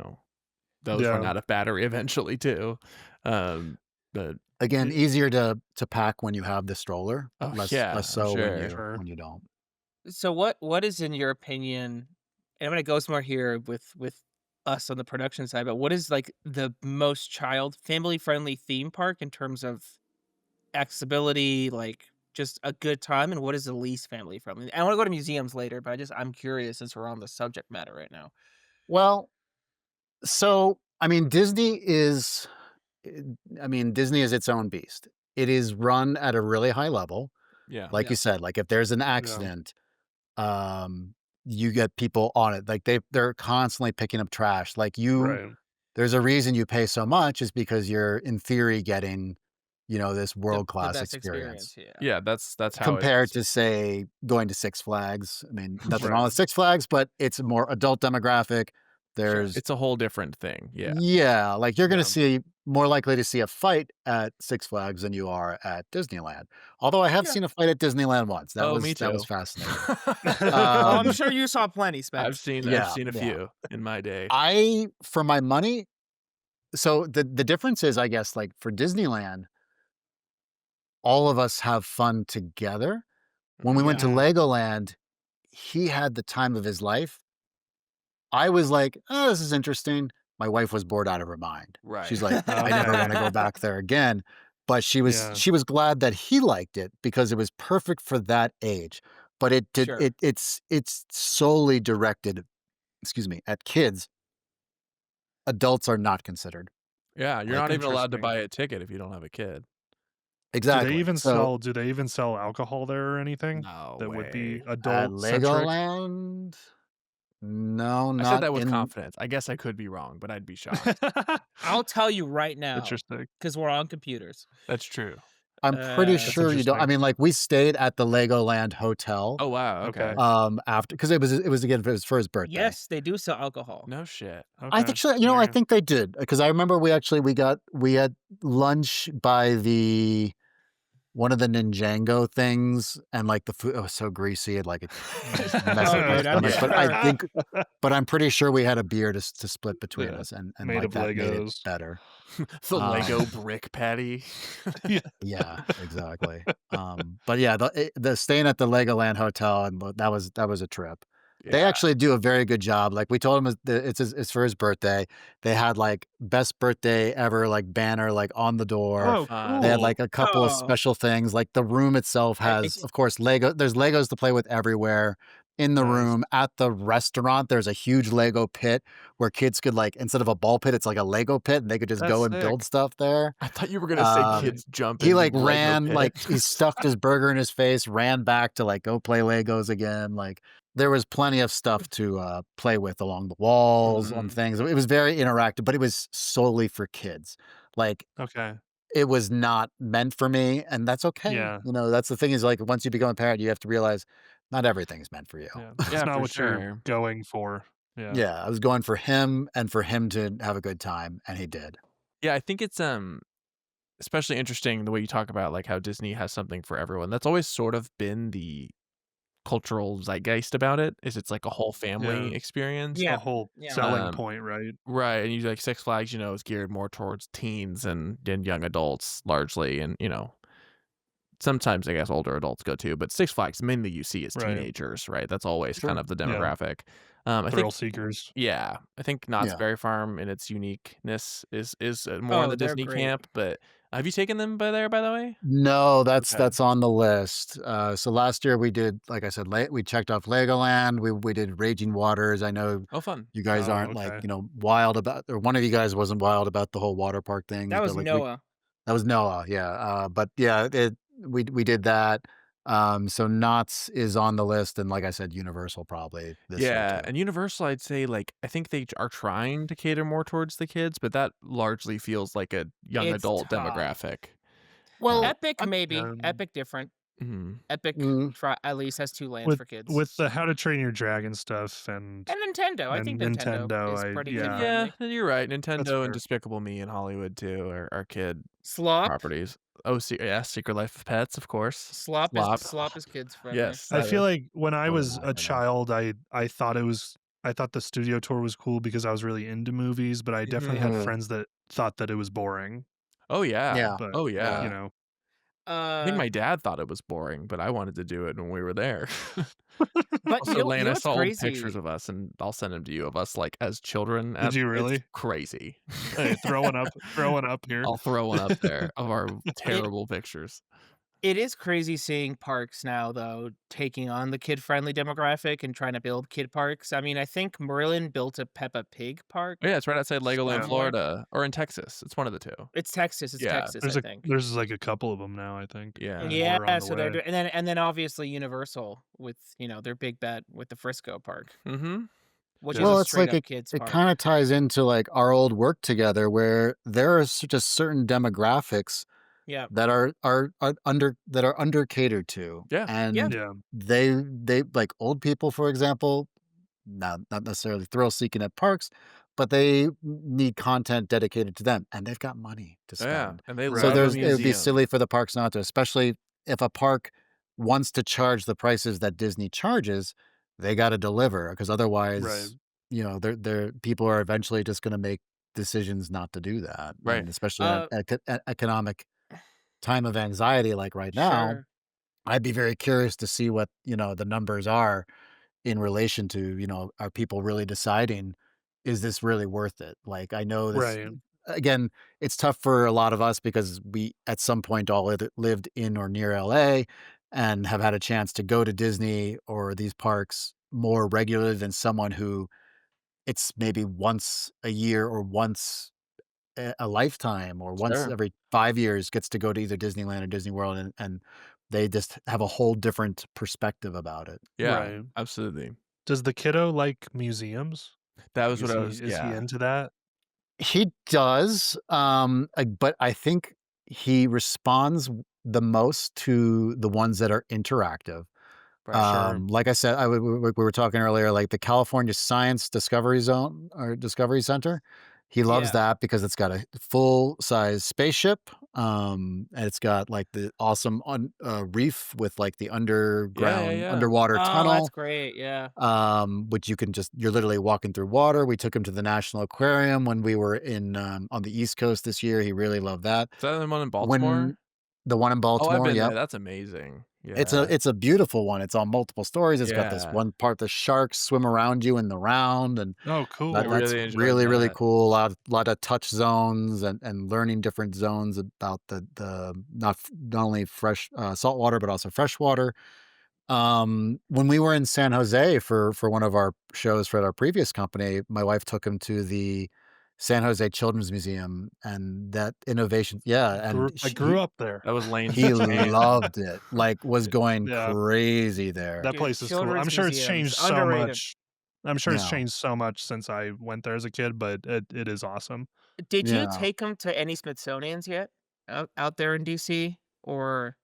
those run Yeah. out of battery eventually too. Um, but Again, it easier to pack when you have the stroller, oh, less yeah, I'm so sure. Sure. when you don't. So what is in your opinion, and I'm gonna go somewhere here with us on the production side, but what is like the most child family friendly theme park in terms of accessibility, like just a good time, and what is the least family friendly? I want to go to museums later, but I'm curious since we're on the subject matter right now. Well, so, I mean, eh, Disney is its own beast. It is run at a really high level. Yeah. Like you Yeah, said, like, if there's an Yeah. accident, um, you get people on it. Like, they're constantly picking up trash. Like, Right. there's a reason you pay so much is because you're, in theory, getting, this the world-class best experience. experience. Yeah. Yeah, that's how it Compared is. to, say, going to Six Flags. I mean, nothing wrong Right. with Six Flags, but it's a more adult demographic. Sure. There's It's a whole different thing. Yeah. yeah, like you're gonna Yeah. see more likely to see a fight at Six Flags than you are at Disneyland. Although I have Yeah. seen a fight at Disneyland once. Oh, me That was too. fascinating. Oh, I'm Um, sure you saw plenty, I've Spence. seen yeah, a yeah. few in my day. I for my money, so the difference is, I guess, like for Disneyland, all of us have fun together. When we went Yeah. to Mhm. Legoland, he had the time of his life. I was like, "Oh, this is interesting." My wife was bored out of her mind. She's Right. like, "I never Okay. wanna go back there again." But Yeah. she was glad that he liked it because it was perfect for that age. But Sure. it's solely directed, excuse me, at kids. Adults are not considered. Yeah, you're Like not even allowed to Interesting. buy a ticket if you don't have a kid. exactly. So, Do they even sell alcohol there or anything No that would be way. at adult centric? Legoland, no, I said not that with in confidence. I guess I could be wrong, but I'd be shocked. I'll tell you right now, Interesting. because we're on computers. That's true. I'm pretty That's sure you don't I interesting. mean, like, we stayed at the Legoland hotel, Oh, wow, Okay. okay. after because it was again, it was for his birthday. Yes, they do sell alcohol. No shit. I Okay. actually, I There. think they did because I remember we had lunch by the one of the Ninjago things, and like the food was so greasy, it like it just messed Oh, with my dude, I'm stomach. Yeah. sure. But I'm pretty sure we had a beer to split between Yeah. us, and Made like of that made it Legos. better. The Lego Um, brick patty. Yeah. yeah, exactly. But yeah, the staying at the Legoland hotel and that was a trip. They Yeah. actually do a very good job. Like we told him it's for his birthday. They had like best birthday ever like banner like on the door. Oh, Fun. They had cool. like a couple of Oh, special things. Like the room itself has, it's of course, there's Legos to play with everywhere in the Nice. room. At the restaurant, there's a huge Lego pit where kids could like instead of a ball pit, it's like a Lego pit, and they could just That's go and build sick. stuff there. I thought you were gonna say Uh, kids jump he, into like, the Lego ran, pit. like, he stuffed his burger in his face, ran back to, like, go play Legos again, like, there was plenty of stuff to, play with along the walls, on Mhm. things. It was very interactive, but it was solely for kids. Like, Okay. it was not meant for me, and that's okay, Yeah. that's the thing is, like, once you become a parent, you have to realize not everything's meant for you. Yeah. It's Yeah, not for what you're sure. going for. Yeah. Yeah, I was going for him and for him to have a good time, and he did. Yeah, I think it's, especially interesting the way you talk about, like, how Disney has something for everyone. That's always sort of been the cultural zeitgeist about it, is it's like a whole Yeah. family experience. The yeah, whole yeah. selling Um, point, right? right, and you like Six Flags, is geared more towards teens and young adults largely, and, sometimes I guess older adults go too, but Six Flags mainly you see is Right. teenagers, right? That's always kind Sure. of the Yeah. demographic. I Thrill think seekers. yeah, I think Knott's Yeah. Berry Farm in its uniqueness is more in Oh, the they're Disney great. camp, but have you taken them by there, by the way? No, Okay. that's on the list. So last year we did, like I said, we checked off Legoland. We did Raging Waters. I know Oh, fun. you guys Oh, aren't like, okay. wild about, or one of you guys wasn't wild about the whole water park things, That but was like Noah. that was Noah, yeah. But yeah, we did that. So Knott's is on the list, and like I said, Universal probably this year Yeah, too. and Universal, I'd say, like, I think they are trying to cater more towards the kids, but that largely feels like a young It's adult tough. demographic. Well, Epic, I'm, maybe. Um, Epic different. Mhm. Epic mm, try at least has 2 lands with for kids. with the How to Train Your Dragon stuff and And Nintendo. I think Nintendo Nintendo, is pretty kid yeah, Yeah, friendly. you're right. that's Nintendo and fair. Despicable Me and Hollywood too are kid Slop. properties. Oh, yeah, Secret Life of Pets, of course. Slop. Slop is kids friendly. Yes, I that feel is. like when I totally was not a for them. child, I thought the studio tour was cool because I was really into movies, but I definitely Mhm. had Mhm. friends that thought that it was boring. Oh, yeah. Yeah, But, Oh, yeah. you yeah. know, I think Uh, my dad thought it was boring, but I wanted to do it when we were there. but Also, you Lane, know I what's saw old pictures crazy? of us, and I'll send them to you, of us, like, as children did you it's really? crazy. Hey, throwing up here. I'll throw one up there of our It terrible pictures. it is crazy seeing parks now though taking on the kid-friendly demographic and trying to build kid parks. I mean, I think Merlin built a Peppa Pig park Oh, yeah, it's right outside Legoland, Yeah. somewhere. Florida, or in Texas. It's one of the 2. It's Yeah, Texas, I think. There's like a couple of them now, I think, yeah. and more on Yeah, the so they're way. doing and then obviously Universal with, their big bet with the Frisco park, Mhm. which is Yeah. a Well, it's straight like up kids it park. kind of ties into like our old work together, where there are just certain demographics Yeah. that are under catered to, Yeah. Yeah. and Yeah. they like old people, for example. not necessarily thrill seeking at parks, but they need content dedicated to them, and they've got money to Yeah, spend. and they So love Right. a it would be museum. silly for the parks not to, especially if a park wants to charge the prices that Disney charges, they got to deliver because Right. otherwise, they're people are eventually just going to make decisions not to do that, Right. and especially in Uh, an economic time of anxiety like right now, sure. I'd be very curious to see what, the numbers are in relation to, are people really deciding, is this really worth it? Like, I know this, Right. again, it's tough for a lot of us because we, at some point, all either lived in or near LA and have had a chance to go to Disney or these parks more regularly than someone who it's maybe once a year or once a lifetime or once Sure. every 5 years gets to go to either Disneyland or Disney World, and they just have a whole different perspective about it. Yeah, Right. absolutely. Does the kiddo like museums? That Like, was what I was is he yeah. into that? He does, but I think he responds the most to the ones that are interactive. Right. Sure. Like I said, we were talking earlier, like the California Science Discovery Zone or Discovery Center. He loves Yeah. that because it's got a full size spaceship, and it's got like the awesome reef with like the Yeah, yeah, underground yeah. underwater Oh, that's tunnel, great. Yeah. which you're literally walking through water. We took him to the National Aquarium when we were in on the East Coast this year. He really loved that. Is that the one in When Baltimore? the one in Oh, I've Baltimore, been yep. there, that's amazing. It's a Yeah. it's a beautiful one. It's on multiple stories. It's got this Yeah. one part the sharks swim around you in the round, and Oh, I cool. that's really enjoyed really, really that. cool. Lot of touch zones and learning different zones about the not only fresh salt water but also fresh water. When we were in San Jose for one of our shows for our previous company, my wife took him to the San Jose Children's Museum, and that innovation, yeah, and I grew up there. That was Lane's he jam. loved it, like, was going Yeah, crazy there. that Dude, place is cool. I'm children's sure it's museums, changed so underrated. much. I'm sure it's Yeah, changed so much since I went there as a kid, but it is awesome. Did you yeah. take him to any Smithsonian's yet? Out there in DC? Or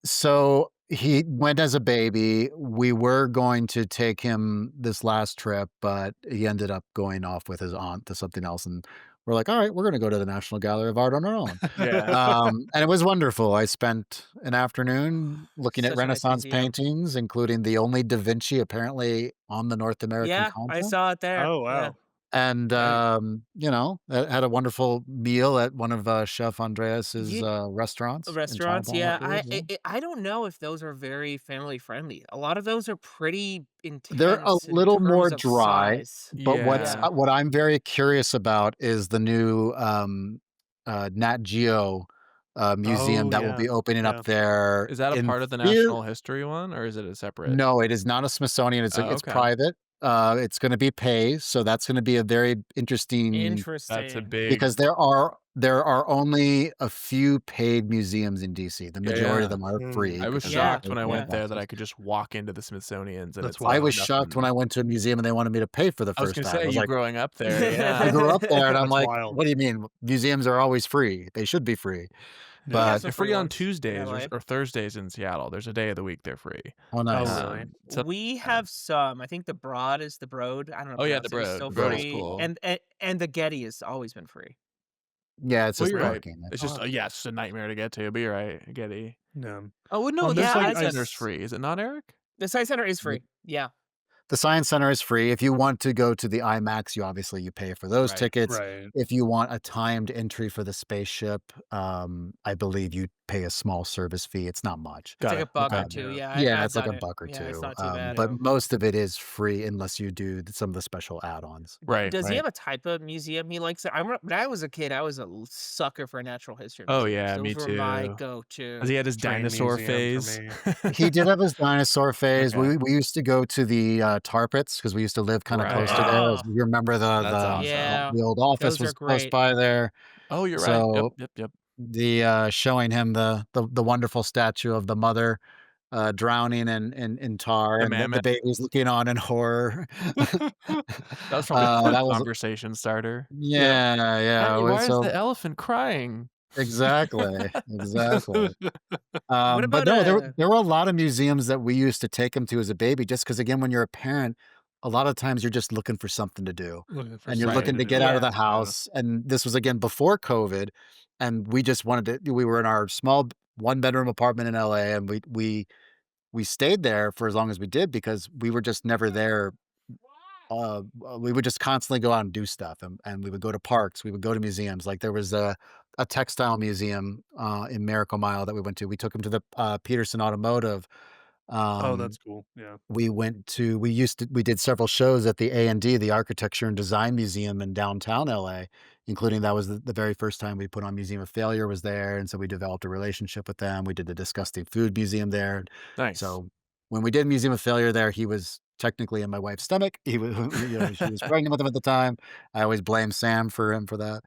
So, he went as a baby. We were going to take him this last trip, but he ended up going off with his aunt to something else, and we're like, "Alright, we're gonna go to the National Gallery of Art on our own." Yeah. And it was wonderful. I spent an afternoon looking at such a nice Renaissance museum. paintings, including the only Da Vinci apparently on the North American Yeah, I continent. saw it there. Oh, Yeah. wow. And, Right. had a wonderful meal at one of, Chef Andreas's, You restaurants in Restaurants, Chinatown yeah. afterwards, yeah. I don't know if those are very family friendly. A lot of those are pretty They're a intense in little more terms of dry, size. but Yeah. Yeah. what I'm very curious about is the new, Nat Geo, museum Oh, that will yeah. be opening up Yeah. I there Is that a in part of the theor National History one, or is it a separate? No, it is not a Smithsonian, Oh, it's okay. private. It's gonna be pay, so that's gonna be a very interesting That's a Interesting. big because there are only a few paid museums in DC. The Yeah, majority of yeah. them are Mm, free I was because you have to Yeah, shocked pay when I for yeah. went there that access. I could just walk into the Smithsonian's and that's it's I like was wild. shocked when nothing. I went to a museum and they wanted me to pay for the I was first gonna time. I say, was you like, growing up there, I yeah. grew up there and I'm That's like, wild. "What do you mean? Museums are always free. They should be free." We Yeah. have But some They're free free on ones in Tuesdays LA. or Thursdays in Seattle. There's a day of the week they're free. oh, Oh, nice. really? So We yeah. have some. I think the Broad is the Broad. I don't know Oh, yeah, the pronounce it. Is Broad. still The Broad is Right. free, cool. and the Getty has always been free. Yeah, it's Well, just you're right. parking, It's that's just all. yeah, it's just a nightmare to get to, but you're right, I get it. Yeah. Oh well, no, And the There's yeah, like Science I Center's free, is it not, Eric? the Science Center is The free. Yeah, the Science Center is free. If you want to go to the IMAX, you pay for those Right. tickets. right. If you want a timed entry for the spaceship, I believe you pay a small service fee. It's not much. it's Got like a it. buck Okay. or Oh, two. yeah. Yeah, Yeah, I've it's like done a it. buck or Yeah, it's 2, not too bad. but Yeah. most of it is free unless you do some of the special add-ons. Right, Does he right. have a type of museum he likes? When I was a kid, I was a sucker for natural history Oh, museums. yeah, me Those were my too. Has go-to. he had his Train dinosaur museum for phase? me. He did have his dinosaur phase. Okay. We used to go to the, Tar Pits because we used to live kinda close to Right. there. As Oh, you remember That's awesome. yeah, the old office those are was close great. by there. Oh, you're right. Yep, So, yep, yep. showing him the wonderful statue of the mother, drowning in tar The and the mammoth. babies looking on in horror. That was probably a fun That was conversation starter. Yep. yeah, yeah, "Hey, it was why is so the elephant crying?" exactly, exactly. What But about no, there were a lot of museums that we used to take him to as a baby just because, again, when you're a parent, a lot of times you're just looking for something to do, Looking for and you're Right. something looking to to get do. out of Yeah. the Yeah. house, and this was again before COVID, and we just wanted to we were in our small one-bedroom apartment in LA, and we stayed there for as long as we did because we were just never there. We would just constantly go out and do stuff, and we would go to parks, we would go to museums. Like there was a textile museum in Miracle Mile that we went to. We took him to the Peterson Automotive. Oh, that's Um, cool. Yeah. we did several shows at the A&D, the Architecture and Design Museum in downtown LA, including that was the very first time we put on Museum of Failure was there, and so we developed a relationship with them. We did the Disgusting Food Museum there. Nice. So when we did Museum of Failure there, he was technically in my wife's stomach. He was, she was pregnant with him at the time. I always blame Sam for him for that.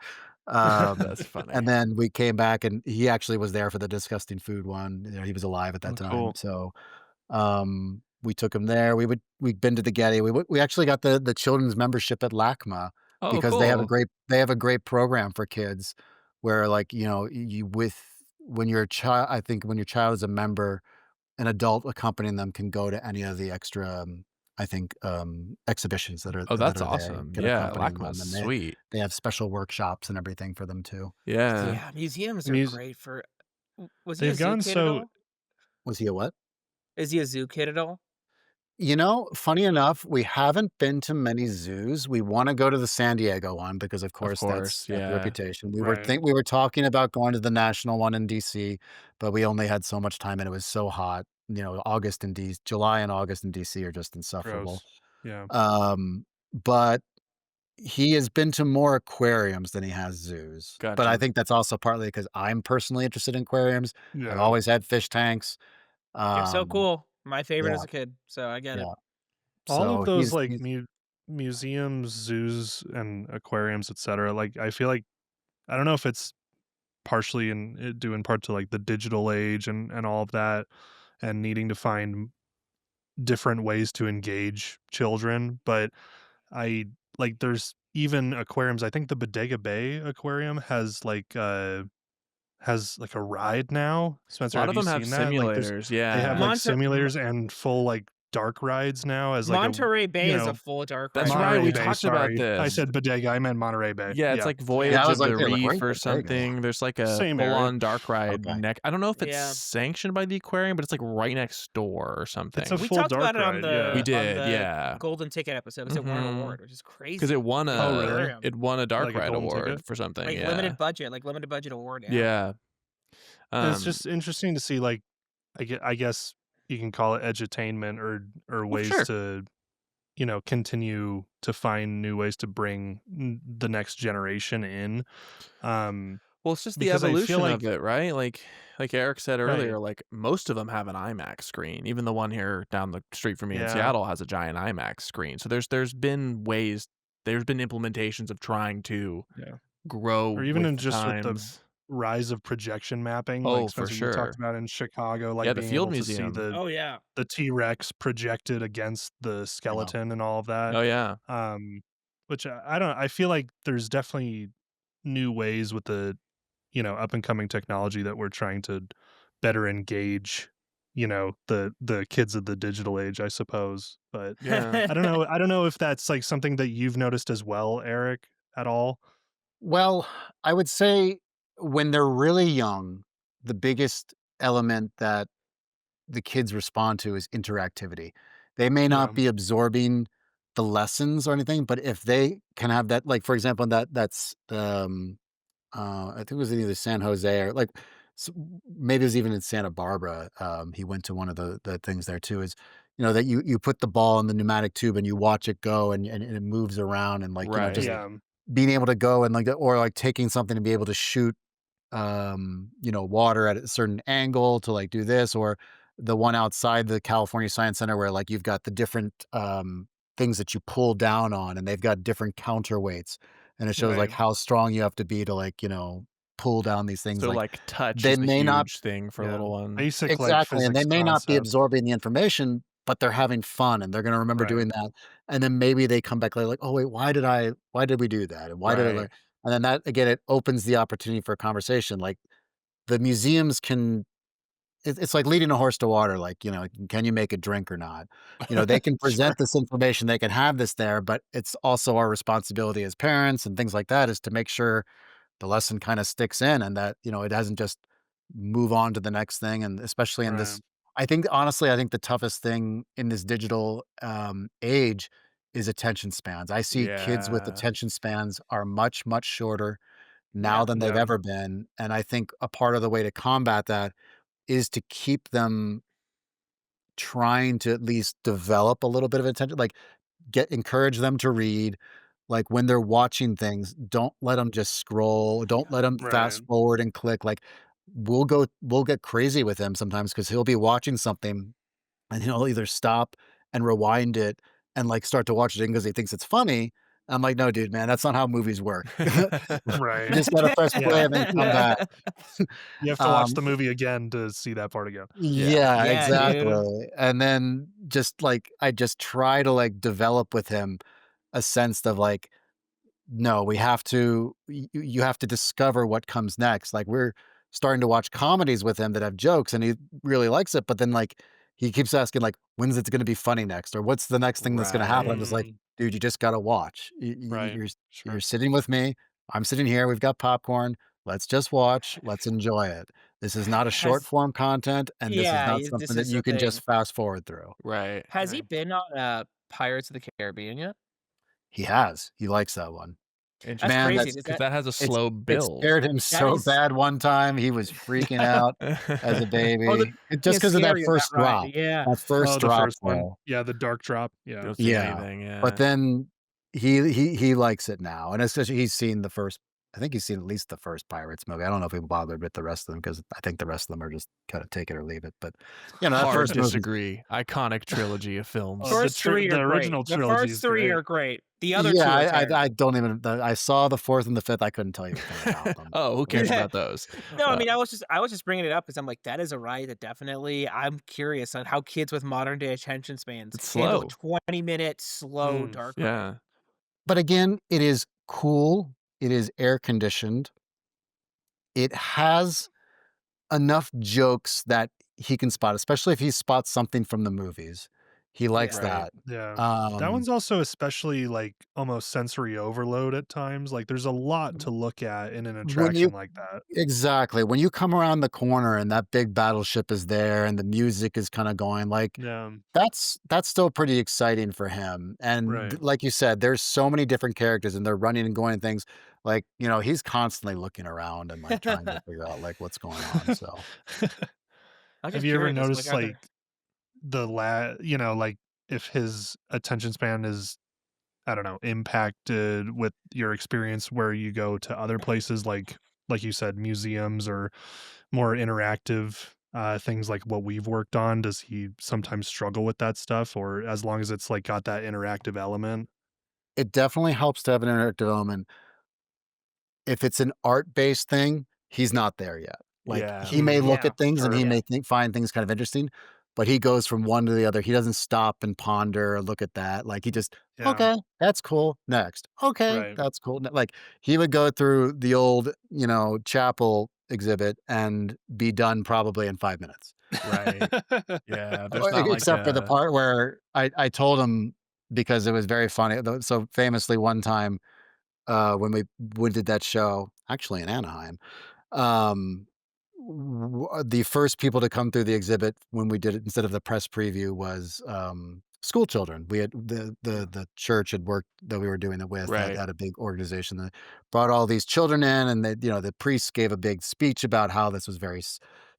That's funny. And then we came back, and he actually was there for the Disgusting Food one. He was alive at that Oh, time. cool. So we took him there. We'd been to the Getty. We actually got the children's membership at LACMA Oh, because cool. they have a great program for kids where like, you with when you're a child, I think when your child is a member, an adult accompanying them can go to any of the extra I think exhibitions Oh, that that's are there. You awesome. can Yeah, accompany LACMA's them, and sweet. they have special workshops and everything for them too. Yeah. Yeah, museums are Muse great for was he a they've zoo gotten kid at so all? Was he a what? Is he a zoo kid at all? Funny enough, we haven't been to many zoos. We wanna go to the San Diego one because, of Of course, course. that's the Yeah. reputation. right. We were talking about going to the national one in DC, but we only had so much time and it was so hot. July and August in DC are just insufferable. Gross. Yeah. But he has been to more aquariums than he has zoos. But I Gotcha. think that's also partly because 'cause I'm personally interested in aquariums. I've Yeah. always had fish tanks. They're so Um, cool. My favorite yeah, as a kid, so I get it. yeah. All of So those like he's museums, zoos, and aquariums, etc. Like I feel like I don't know if it's partially due in part to like the digital age and all of that, and needing to find different ways to engage children. But I like there's even aquariums. I think the Bodega Bay Aquarium has like a ride now. A Spencer, lot have of you them have seen that? Like simulators. they have Yeah. like Monter M simulators and full like dark rides now as like a Monterey Bay you is a know full dark ride That's for right. Monterey We kids. Bay. talked about Sorry, I this. said Bodega. I meant Monterey Bay. Yeah, it's Yeah, like Yeah. Yeah, I Voyage was of like, the "Hey, like, Reef where's or Bodega?" something. There's like a same area. full-on dark ride Okay. I don't know if it's Yeah. sanctioned by the aquarium, but it's like right next door or It's a something. We full talked about dark it ride. We Yeah. on did, the yeah. golden ticket episode because it won an Mhm. award, which is 'Cause crazy. Oh, Big really? aquarium. it won a dark Like a ride golden award ticket? for something, Like yeah. limited budget award, yeah. Yeah. It's Um, just interesting to see, like, I guess you can call it edutainment or well, ways sure. to, continue to find new ways to bring the next generation in. Um, Well, it's just the because I feel evolution like of it, right? Like Eric said right. earlier, like most of them have an IMAX screen. Even the one here down the street from me in Yeah. Seattle has a giant IMAX screen. So there's been implementations of trying to Yeah. Or grow even with in the just with the times. rise of projection mapping, like Oh, for Spencer, you talked sure. about in Chicago, Yeah, like the being Field able to see Museum. Oh, yeah. the T-Rex projected against the Yeah. skeleton and all of that. Oh yeah. Um, which I don't I feel like there's definitely new ways with the, up and coming technology that we're trying to better engage, the kids of the digital age, I suppose. But Yeah. I don't know if that's like something that you've noticed as well, Eric, at all. Well, I would say when they're really young, the biggest element that the kids respond to is interactivity. They may Yeah. not be absorbing the lessons or anything, but if they can have that, like for example, I think it was in either San Jose or like maybe it was even in Santa Barbara. He went to one of the things there too. Is that you put the ball in the pneumatic tube and you watch it go and it moves around and like just Right. Yeah. being able to go and like or like taking something to be able to shoot water at a certain angle to like do this, or the one outside the California Science Center where like you've got the different things that you pull down on and they've got different counterweights and it shows like Right. how strong you have to be to like, pull down these things. So Like like touch they is a may not huge thing for Yeah. little ones. Basic like exactly, and they physics may not be concepts. absorbing the information, but they're having fun and they're gonna remember Right. doing that. And then maybe they come back later like, oh wait, why did we do that? And why did I learn? Right. And then that again, it opens the opportunity for a conversation. Like the museums can it's like leading a horse to water. Like, can you make it drink or not? They can Sure. present this information, they can have this there, but it's also our responsibility as parents and things like that is to make sure the lesson kind of sticks in and that, it doesn't just move on to the next thing. And especially in Right. this, I think the toughest thing in this digital age is attention spans. I see kids with Yeah. attention spans are much, much shorter now Yeah. than they've Yeah. ever been. And I think a part of the way to combat that is to keep them trying to at least develop a little bit of attention, like encourage them to read. Like when they're watching things, don't let them just scroll. Don't let them Right. fast forward and click. Like we'll get crazy with him sometimes because he'll be watching something and he'll either stop and rewind it and like start to watch it because he thinks it's funny. I'm like, no, dude, man, that's not how movies work. You Right. just gotta press play Yeah. and then come back. You have to watch Um, the movie again to see that part again. Yeah. yeah, Yeah, dude. exactly. And then just like I just try to like develop with him a sense of like, no, we have to you have to discover what comes next. Like we're starting to watch comedies with him that have jokes and he really likes it, but then like he keeps asking like when's it going to be funny next or what's the next thing that's going to happen? I'm Right. just like, Mm, dude, you just got to watch. right. You're Sure. sitting with me. I'm sitting here. We've got popcorn. Let's just watch. Let's enjoy it. This is not a short Has form content and this is yeah, not something this that is you the can thing. just fast forward through. Right. Has he Right. been on, Pirates of the Caribbean yet? He has. He likes that one. That's Interesting. Man, crazy. that's Does Because that that has a It's slow it build. scared him that so is bad one time, he was freaking out as a oh, the baby. It thing just is because of that scary in that first ride, drop. yeah. That Oh, first the drop first one. though. Yeah, the dark drop. Yeah. Don't see Yeah. anything. But Yeah. then he likes it now, and especially he's seen the first I think he's seen at least the first Pirates movie. I don't know if he bothered with the rest of them because I think the rest of them are just kinda take it or leave it, but, that Hard first movie. disagree. Iconic trilogy of Oh, films. First 3 the are great. original The trilogy first is 3 great. are great. The other Yeah, 2 are terrible. I don't even I saw the 4th and the 5th, I couldn't tell you anything about them. Oh, who cares about those? No, I Uh, mean, I was just bringing it up because 'cause I'm like, that is a ride that definitely I'm curious on how kids with modern day attention spans it's handle a slow. 20-minute slow Mm, dark ride. Yeah. But again, it is cool, it is air conditioned, it has enough jokes that he can spot, especially if he spots something from the movies. He likes Yeah. Right. that. yeah. That Um, one's also especially like almost sensory overload at times. Like there's a lot to look at in an when you attraction like that. exactly, when you come around the corner and that big battleship is there and the music is kinda going, like, Yeah. that's still pretty exciting for him, and Right. like you said, there's so many different characters and they're running and going and things, like, he's constantly looking around and, like, trying to figure out, like, what's going on, so I'm Have just you ever curious, like, noticed are there like like if his attention span is, I don't know, impacted with your experience where you go to other places like you said, museums or more interactive things like what we've worked on? Does he sometimes struggle with that stuff, or as long as it's like got that interactive element? it definitely helps to have an interactive element. If it's an art-based thing, he's not there yet. Like, Yeah. he may Mm, look yeah, at things and sure. he yeah. may find things kind of interesting, but he goes from one to the other. He doesn't stop and ponder or look at that. Like, he just, Yeah. "Okay, that's cool. Next. Okay, Right. that's cool." Like, he would go through the old, chapel exhibit and be done probably in 5 minutes. Right. Yeah. There's not like Except for the a part where I told him because it was very funny. So famously one time, when we did that show, actually in Anaheim, um, the first people to come through the exhibit when we did it instead of the press preview was school children. We had the church had worked that we were doing it with right. had a big organization that brought all these children in, and the priest gave a big speech about how this was very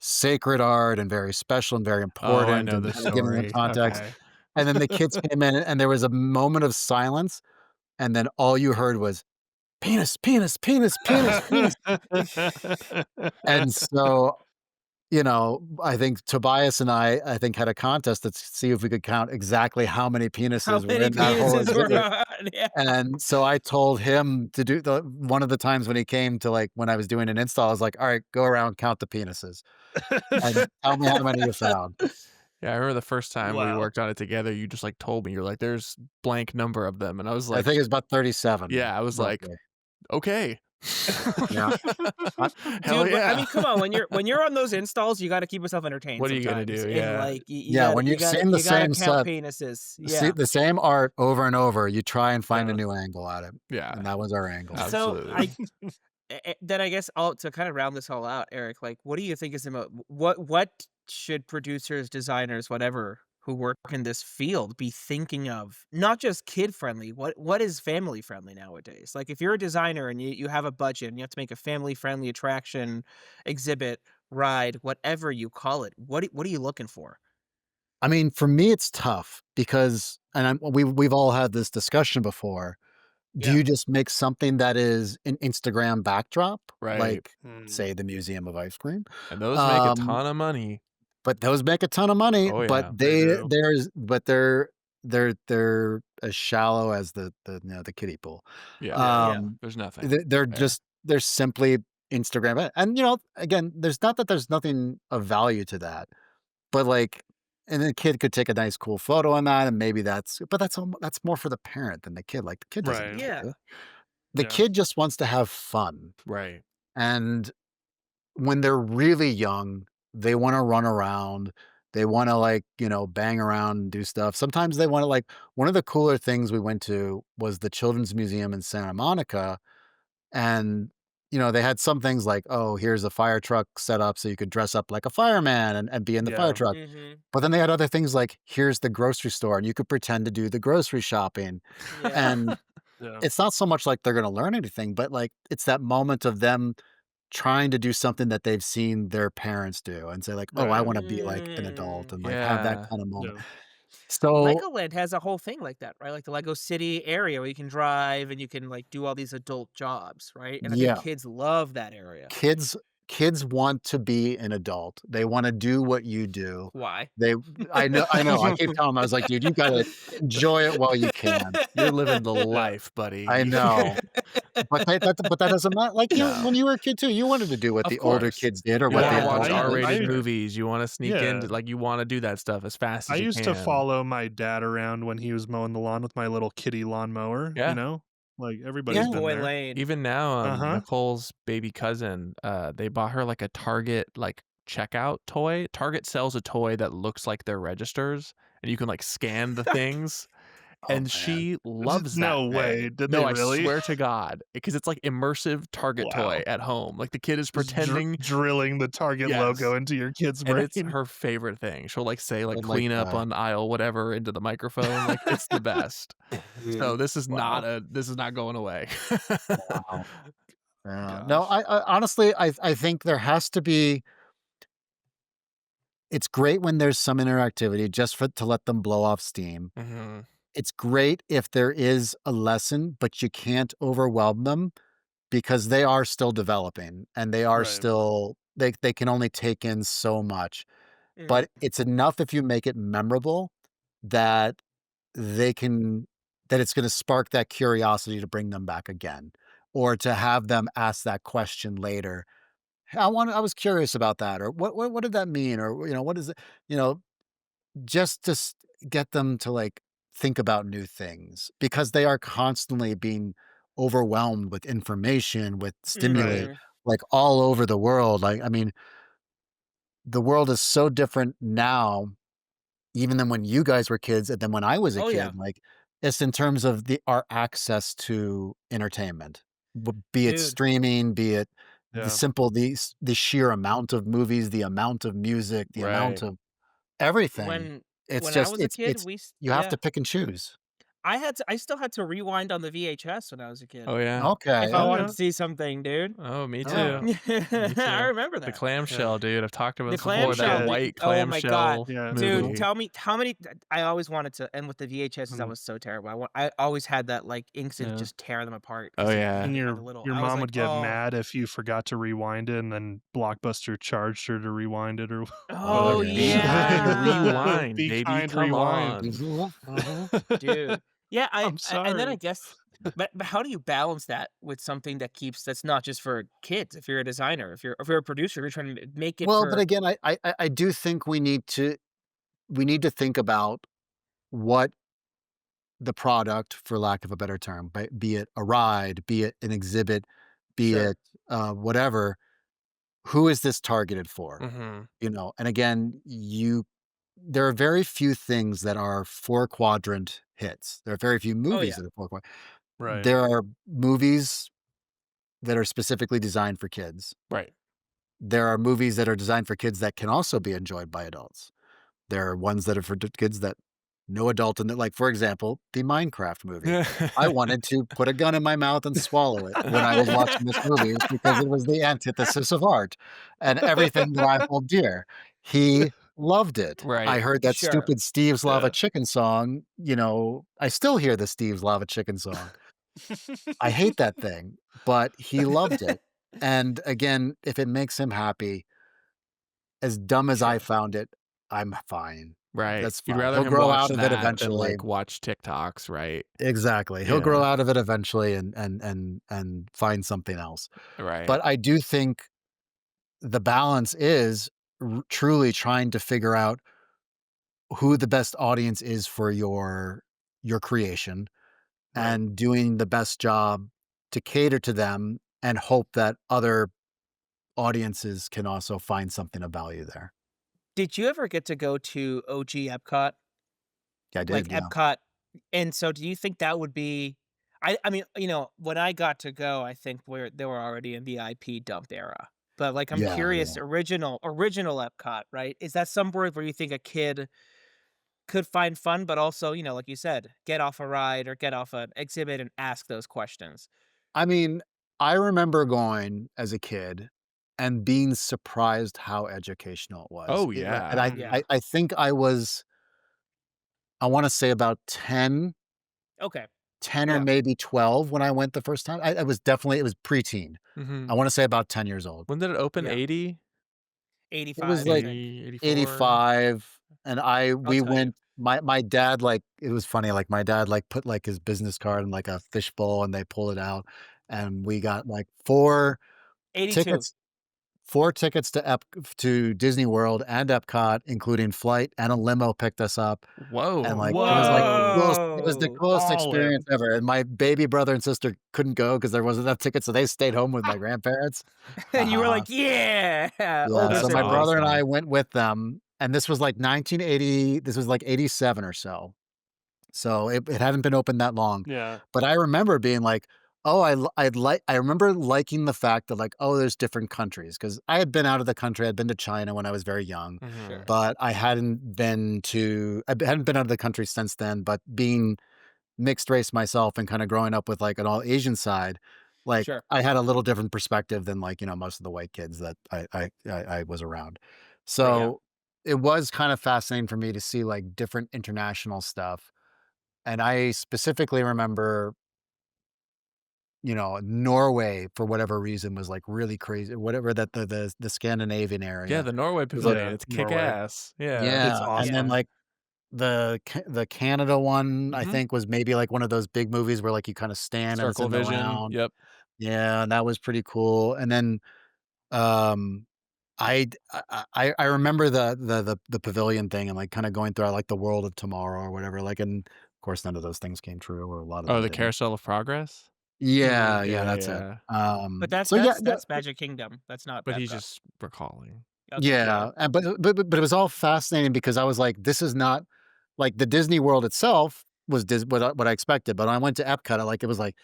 sacred art and very special and very Oh, I important, know and this kind of giving them story. context. Okay. And then the kids came in, and there was a moment of silence, and then all you heard was penis, penis, penis, penis, penis. And so, I think Tobias and I think had a contest to see if we could count exactly how many How penises were many in that whole penises were exhibit. on? Yeah. And so I told him to do one of the times when he came to like when I was doing an install, I was like, all right, go around, count the penises and tell me how many you found. Yeah, I remember the first time we Wow. worked on it together, you just like told me, you're like, there's blank number of them. And I was I like, think it's about 37, yeah, I was like, roughly. okay. Yeah. I Hell Dude, but I yeah. mean, come on, when you're on those installs, you gotta keep yourself entertained What are you gonna sometimes, do? and, Yeah. like, Yeah, when you you've gotta seen the you gotta same count set, penises. see Yeah. the same art over and over, you try and find a Yeah. new angle at it, Yeah. and that was our angle. So, Absolutely. then I guess all to kind of round this all out, Eric, like, what do you think is the what should producers, designers, whatever, who work in this field be thinking of? Not just kid friendly. What is family friendly nowadays? Like, if you're a designer and you have a budget and you have to make a family friendly attraction, exhibit, ride, whatever you call it, what are you looking for? I mean, for me, it's tough because and we've all had this discussion before. Do Yeah. you just make something that is an Instagram backdrop, Right. like, Mm, say, the Museum of Ice Cream? And those make a Um, ton of money. but those make a ton of money, Oh, but yeah. they do. they're as shallow as the kiddie pool. Yeah. Yeah. Yeah. Um, There's nothing they're there. just they're simply Instagram, and, again, there's not that there's nothing of value to that, but, like, and the kid could take a nice cool photo on that, and maybe that's more for the parent than the kid, like, the kid doesn't Right. Yeah. care. The Yeah. kid just wants to have fun, Right. and when they're really young, they wanna run around, they wanna, like, bang around and do stuff. Sometimes they wanna, like, one of the cooler things we went to was the Children's Museum in Santa Monica, and, they had some things like, "Oh, here's a fire truck set up so you could dress up like a fireman and be in the fire Yeah. truck." Mhm. But then they had other things like, "Here's the grocery store," and you could pretend to do the grocery shopping, Yeah. and Yeah. it's not so much like they're gonna learn anything, but, like, it's that moment of them trying to do something that they've seen their parents do and say, like, "Oh, I Right. wanna be like an adult," Mm. and, like, have that Yeah. kind of moment. Yeah. So Legoland has a whole thing like that, right? Like the Lego City area where you can drive and you can like do all these adult jobs, right? And I think yeah, kids love that area. kids kids want to be an adult. They wanna do what you do. Why? They I know, I keep telling 'em, I was like, "Dude, you gotta enjoy it while you can." You're living the Yeah. life, I buddy. know. But that doesn't matter. Like, No. when you were a kid too, you wanted to do what Of the older course. kids did or You what Yeah. the wanna adults watch did. R-rated I movies, you wanna sneak into yeah. like, you wanna do that stuff as fast I as you used to can. follow my dad around when he was mowing the lawn with my little kitty lawnmower, Yeah. Like, everybody's Big Yeah. been boy there. lane. Even now, Uh-huh. Nicole's baby cousin, they bought her, like, a Target, like, checkout toy. Target sells a toy that looks like their registers, and you can, like, scan the things. Oh, And man. she loves that No way. thing. Did they No, I really? swear to God, because it's like immersive Target toy Wow. at home. Like, the kid is Just pretending. drilling the Target logo Yes, into your kid's and it's brain. her favorite thing. She'll, like, say, I like, like "Clean up that. on aisle whatever" into the microphone, like, it's the best. So, Wow. this is not going away. Wow. Yeah. No, Gosh. I honestly, I think there has to be it's great when there's some interactivity just to let them blow off steam. Mhm. It's great if there is a lesson, but you can't overwhelm them because they are still developing and they are Right. still they can only take in so much. Mhm. But it's enough if you make it memorable that they can that it's gonna spark that curiosity to bring them back again, or to have them ask that question later. "Hey, I was curious about that," or what did that mean?" Or, "What is it?" You know, just to get them to, like, think about new things because they are constantly being overwhelmed with information, with stimuli, Right. Mhm. like, all over the world. Like, I mean, the world is so different now even than when you guys were kids and then when I was a Oh yeah, kid, like, it's in terms of our access to entertainment, be it dude. streaming, be it Yeah. the sheer amount of movies, the amount of music, the amount Right. of everything. When It's when I just was a kid, you have yeah. to pick and choose. I still had to rewind on the VHS when I was a kid Oh, yeah. if Okay, I Oh, wanted yeah. to see something, dude. Oh, me all right. too. Me I too. remember The that. Yeah. clamshell, dude. I've talked about The this before, that clamshell, Yeah. the white oh my god. clamshell Yeah. Dude, movie. tell me how many I always wanted to and with the VHSs, I Mm. was so terrible. I always had that, like, inks to Yeah. just tear them apart Oh, because yeah. And they had your the little your I was mom like, would get "Oh, mad if you forgot to rewind it, and then Blockbuster charged her to rewind it or Oh, oh, whatever. Be Kind yeah." Rewind, Be baby. kind, Come rewind. on. Mhm, mhm. Dude. Yeah, I'm and then I sorry. guess but how do you balance that with something that's not just for kids? If you're a designer, if you're a producer, you're trying to make it Well, but for again, I do think we need to think about what the product, for lack of a better term, be it a ride, be it an exhibit, be Sure. it whatever, who is this targeted for? Mhm. And again, there are very few things that are four quadrant hits. There are very few Oh movies yeah. that are four quadrant. Right. There are movies that are specifically designed for kids. Right. There are movies that are designed for kids that can also be enjoyed by adults. There are ones that are for kids that no adult in it. Like, for example, the Minecraft movie. I wanted to put a gun in my mouth and swallow it when I was watching this movie because it was the antithesis of art and everything that I hold dear. He loved it. I Right. heard that Sure. stupid Steve's Lava Yeah. Chicken song. I still hear the Steve's Lava Chicken song. I hate that thing, but he loved it. And again, if it makes him happy, as dumb as I Sure. found it, I'm fine. Right. That's You'd fine. rather He'll him grow watch out of it that than, eventually. like, watch TikToks, right? Exactly. He'll grow Yeah. out of it eventually and find something else. Right. But I do think the balance is truly trying to figure out who the best audience is for your creation Right. and doing the best job to cater to them and hope that other audiences can also find something of value there. Did you ever get to go to OG Epcot? I Like did, yeah. Epcot, and so do you think that would be I mean, when I got to go, I think they were already in VIP dump era. But, like, I'm Yeah, curious, yeah. original Epcot, right? Is that somewhere where you think a kid could find fun, but also, like you said, get off a ride or get off an exhibit and ask those questions? I mean, I remember going as a kid and being surprised how educational it was. Oh, And yeah. Yeah. I think I wanna say about Okay. 10 or Yeah. maybe 12 when I went the first time. It was preteen. I Mhm. wanna say about 10 years old. When did it open? Yeah. 80? It was 85, I like think. 80, 84? 85, and I'll we tell you. went my dad, like it was funny, like, my dad, like, put, like, his business card in, like, a fishbowl, and they pull it out, and we got, like, 4 82. tickets 4 tickets to Disney World and Epcot, including flight, and a limo picked us up, and, Whoa. like, it was, like, Whoa. it was the Whoa! coolest All experience in. ever, and my baby brother and sister couldn't go because there wasn't enough tickets, so they stayed home with my grandparents. And you were Uh, like, "Yeah!" yeah, Older so That's my sibling. brother and awesome. I went with them, and this was, like, 1980. This was, like, '87 or so. So it hadn't been open that long, Yeah. but I remember being like, "Oh, I remember liking the fact that, like, oh, there's different countries because I had been out of the country, I'd been to China when I was very young, Mhm. Sure. but I hadn't been out of the country since then, but being mixed race myself and kinda growing up with, like, an all Asian side, like, Sure. I had a little different perspective than, like, most of the white kids that I was around. Right. Yeah. So, it was kind of fascinating for me to see, like, different international stuff, and I specifically remember, Norway, for whatever reason, was, like, really crazy whatever that the Scandinavian Yeah, area the Norway was, like Pavilion, Yeah. it's Norway. kick-ass. Yeah. It's yeah, and then, Yeah. awesome. like, the Canada one, I Mhm. think, was maybe, like, one of those big movies where, like, you kinda stand and it's Circle in the Vision. round. Yep. Yeah, and that was pretty cool, and then, um, I remember the pavilion thing and, like, kinda going through, like, the World of Tomorrow or whatever, like, and, of course, none of those things came true, or a lot of Oh, them the didn't. Carousel of Progress? Mhm. Yeah, Yeah, that's it. yeah. But that's So yeah, that's that's Magic Kingdom. That's not But he's Epcot. just recalling. Okay. Yeah. yeah, and but it was all fascinating because I was like, this is not like, the Disney World itself was what I expected, but when I went to Epcot, it was like,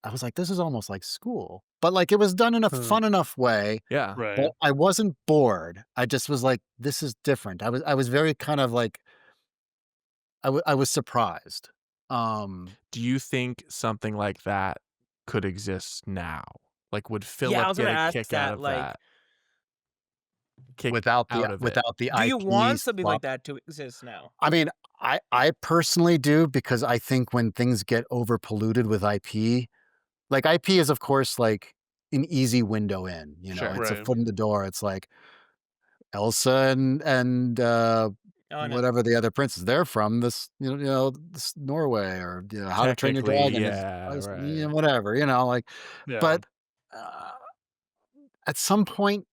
I was like, "This is almost like school." But, like, it was done in a Huh. fun enough way, Yeah. but Right. I wasn't bored. I just was like, "This is different." I was very kind of like I was surprised. Um, Do you think something like that could exist now? Like, would Yeah, I Philip was get gonna a ask kick out that, of like, that? Kick out of it? without the do you IP want something like swap. that to exist now? I mean, I personally do because I think when things get overpolluted with IP, like, IP is, of course, like, an easy window in, Sure. it's a Right. foot in the door. It's like Elsa and Oh, no. whatever the other princes, they're from this Norway, or, How to Train Your Technically, Dragon is yeah, right. whatever, like, Yeah. but, uh, at some point,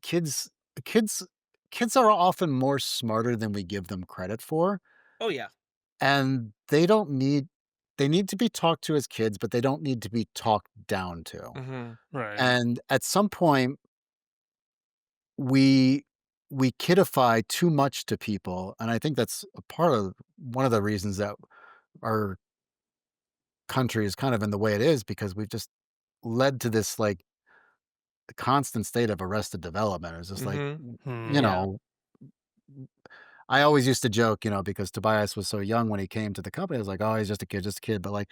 kids kids kids are often more smarter than we give them credit for, Oh, yeah. and they need to be talked to as kids, but they don't need to be talked down to. Mhm. Right. And at some point, we we kidify too much to people, and I think that's a part of one of the reasons that our country is kind of in the way it is because we've just led to this like constant state of arrested development. It's just like, Mhm. you Hmm. Yeah. know, I always used to joke, because Tobias was so young when he came to the company. I was like, oh, he's just a kid, just a kid. But like,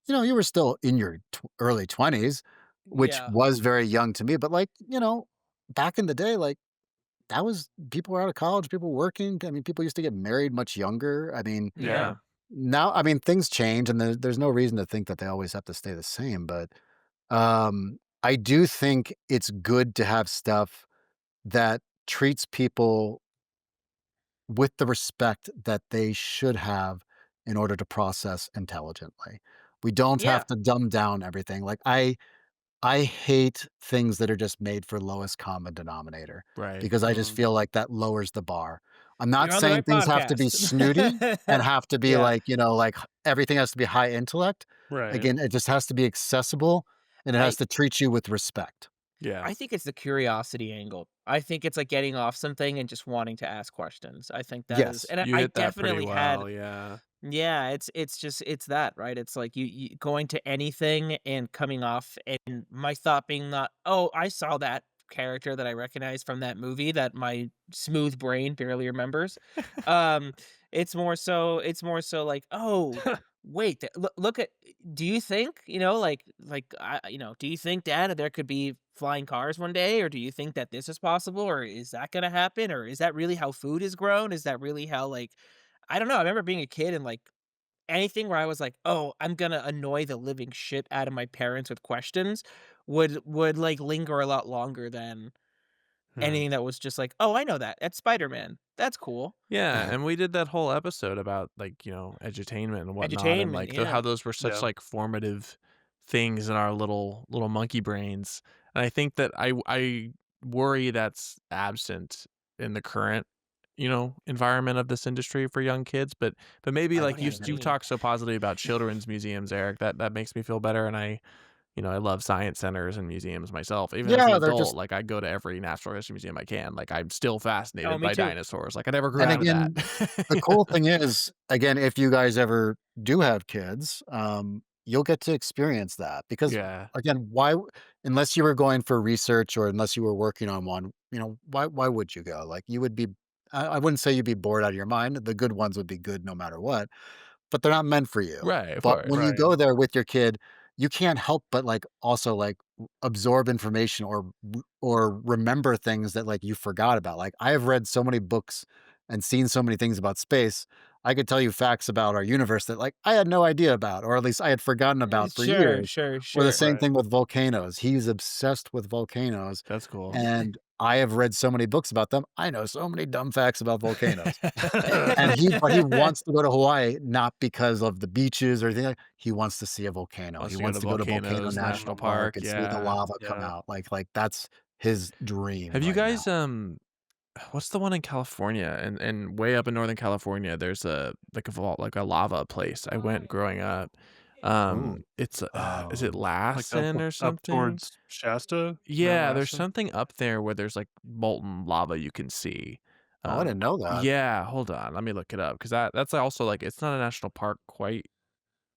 you were still in your early 20s, which Yeah. was very young to me. But like, back in the day, like that was people were out of college, people were working. I mean, people used to get married much younger. I mean, Yeah. Yeah. now, I mean, things change and there's no reason to think that they always have to stay the same. But I do think it's good to have stuff that treats people with the respect that they should have in order to process intelligently. We don't Yeah. have to dumb down everything. Like I hate things that are just made for lowest common denominator Right. because I just Mm. feel like that lowers the bar. I'm not You're on the saying right things have to be podcast. snooty and have to be Yeah. like, everything has to be high intellect. Right. Again, it just has to be accessible and it has I to treat you with respect. Yeah. I think it's the curiosity angle. I think it's like getting off something and just wanting to ask questions. I think that is, Yes. and I You I hit that pretty definitely had. well, yeah. Yeah, it's just it's that, right? It's like you going to anything and coming off, and my thought being not, "Oh, I saw that character that I recognize from that movie that my smooth brain barely remembers." Um, it's more so like, "Oh, wait, look at do you think, do you think, Dad, that there could be flying cars one day, or do you think that this is possible, or is that gonna happen, or is that really how food is grown? Is that really how, like" I don't know, I remember being a kid and, like, anything where I was like, "Oh, I'm gonna annoy the living shit out of my parents with questions," would, like, linger a lot longer than Hmm. anything that was just like, "Oh, I know that. That's Spider-Man. That's cool." Yeah, and we did that whole episode about, like, edutainment and whatnot, and, Edutainment, like, how yeah. those were such, Yeah. like, formative things in our little monkey brains, and I think that I worry that's absent in the current, environment of this industry for young kids, but maybe, What like, do you you've mean? talked so positively about children's museums, Eric, that makes me feel better, and I love science centers and museums myself. Even as an Yeah, they're adult, just like, I go to every natural history museum I can. Like, I'm still Oh, fascinated me by too. dinosaurs. Like, I never grew and out of that. again, the cool thing is, again, if you guys ever do have kids, you'll get to experience that because Yeah. again, unless you were going for research or unless you were working on one, why would you go? Like you would be I wouldn't say you'd be bored out of your mind. The good ones would be good no matter what, but they're not meant for you. Right, of But when course. you Right. go there with your kid, you can't help but like also like absorb information or remember things that like you forgot about. Like I have read so many books and seen so many things about space. I could tell you facts about our universe that like I had no idea about, or at least I had forgotten about for Sure, years. sure, Or the sure. same Right. thing with volcanoes. He's obsessed with volcanoes. That's cool. And I have read so many books about them. I know so many dumb facts about volcanoes. But he wants to go to Hawaii, not because of the beaches or anything he wants to see a volcano. He Wants to go wants to to go to Volcano Volcanoes National National Park Park, and see the yeah. lava come Yeah. out. Like that's his dream Have you right now. guys, what's the one in California? And way up in Northern California, there's like a vault, like a lava place. I went growing up. Ooh. It's, is it Um, like Lassen or up something? towards Shasta, Mount Yeah, there's Lassen. something up there where there's, like, molten lava you can see. Oh, I didn't know that. Yeah, hold on, let me look it up because that's also, like, it's not a national park quite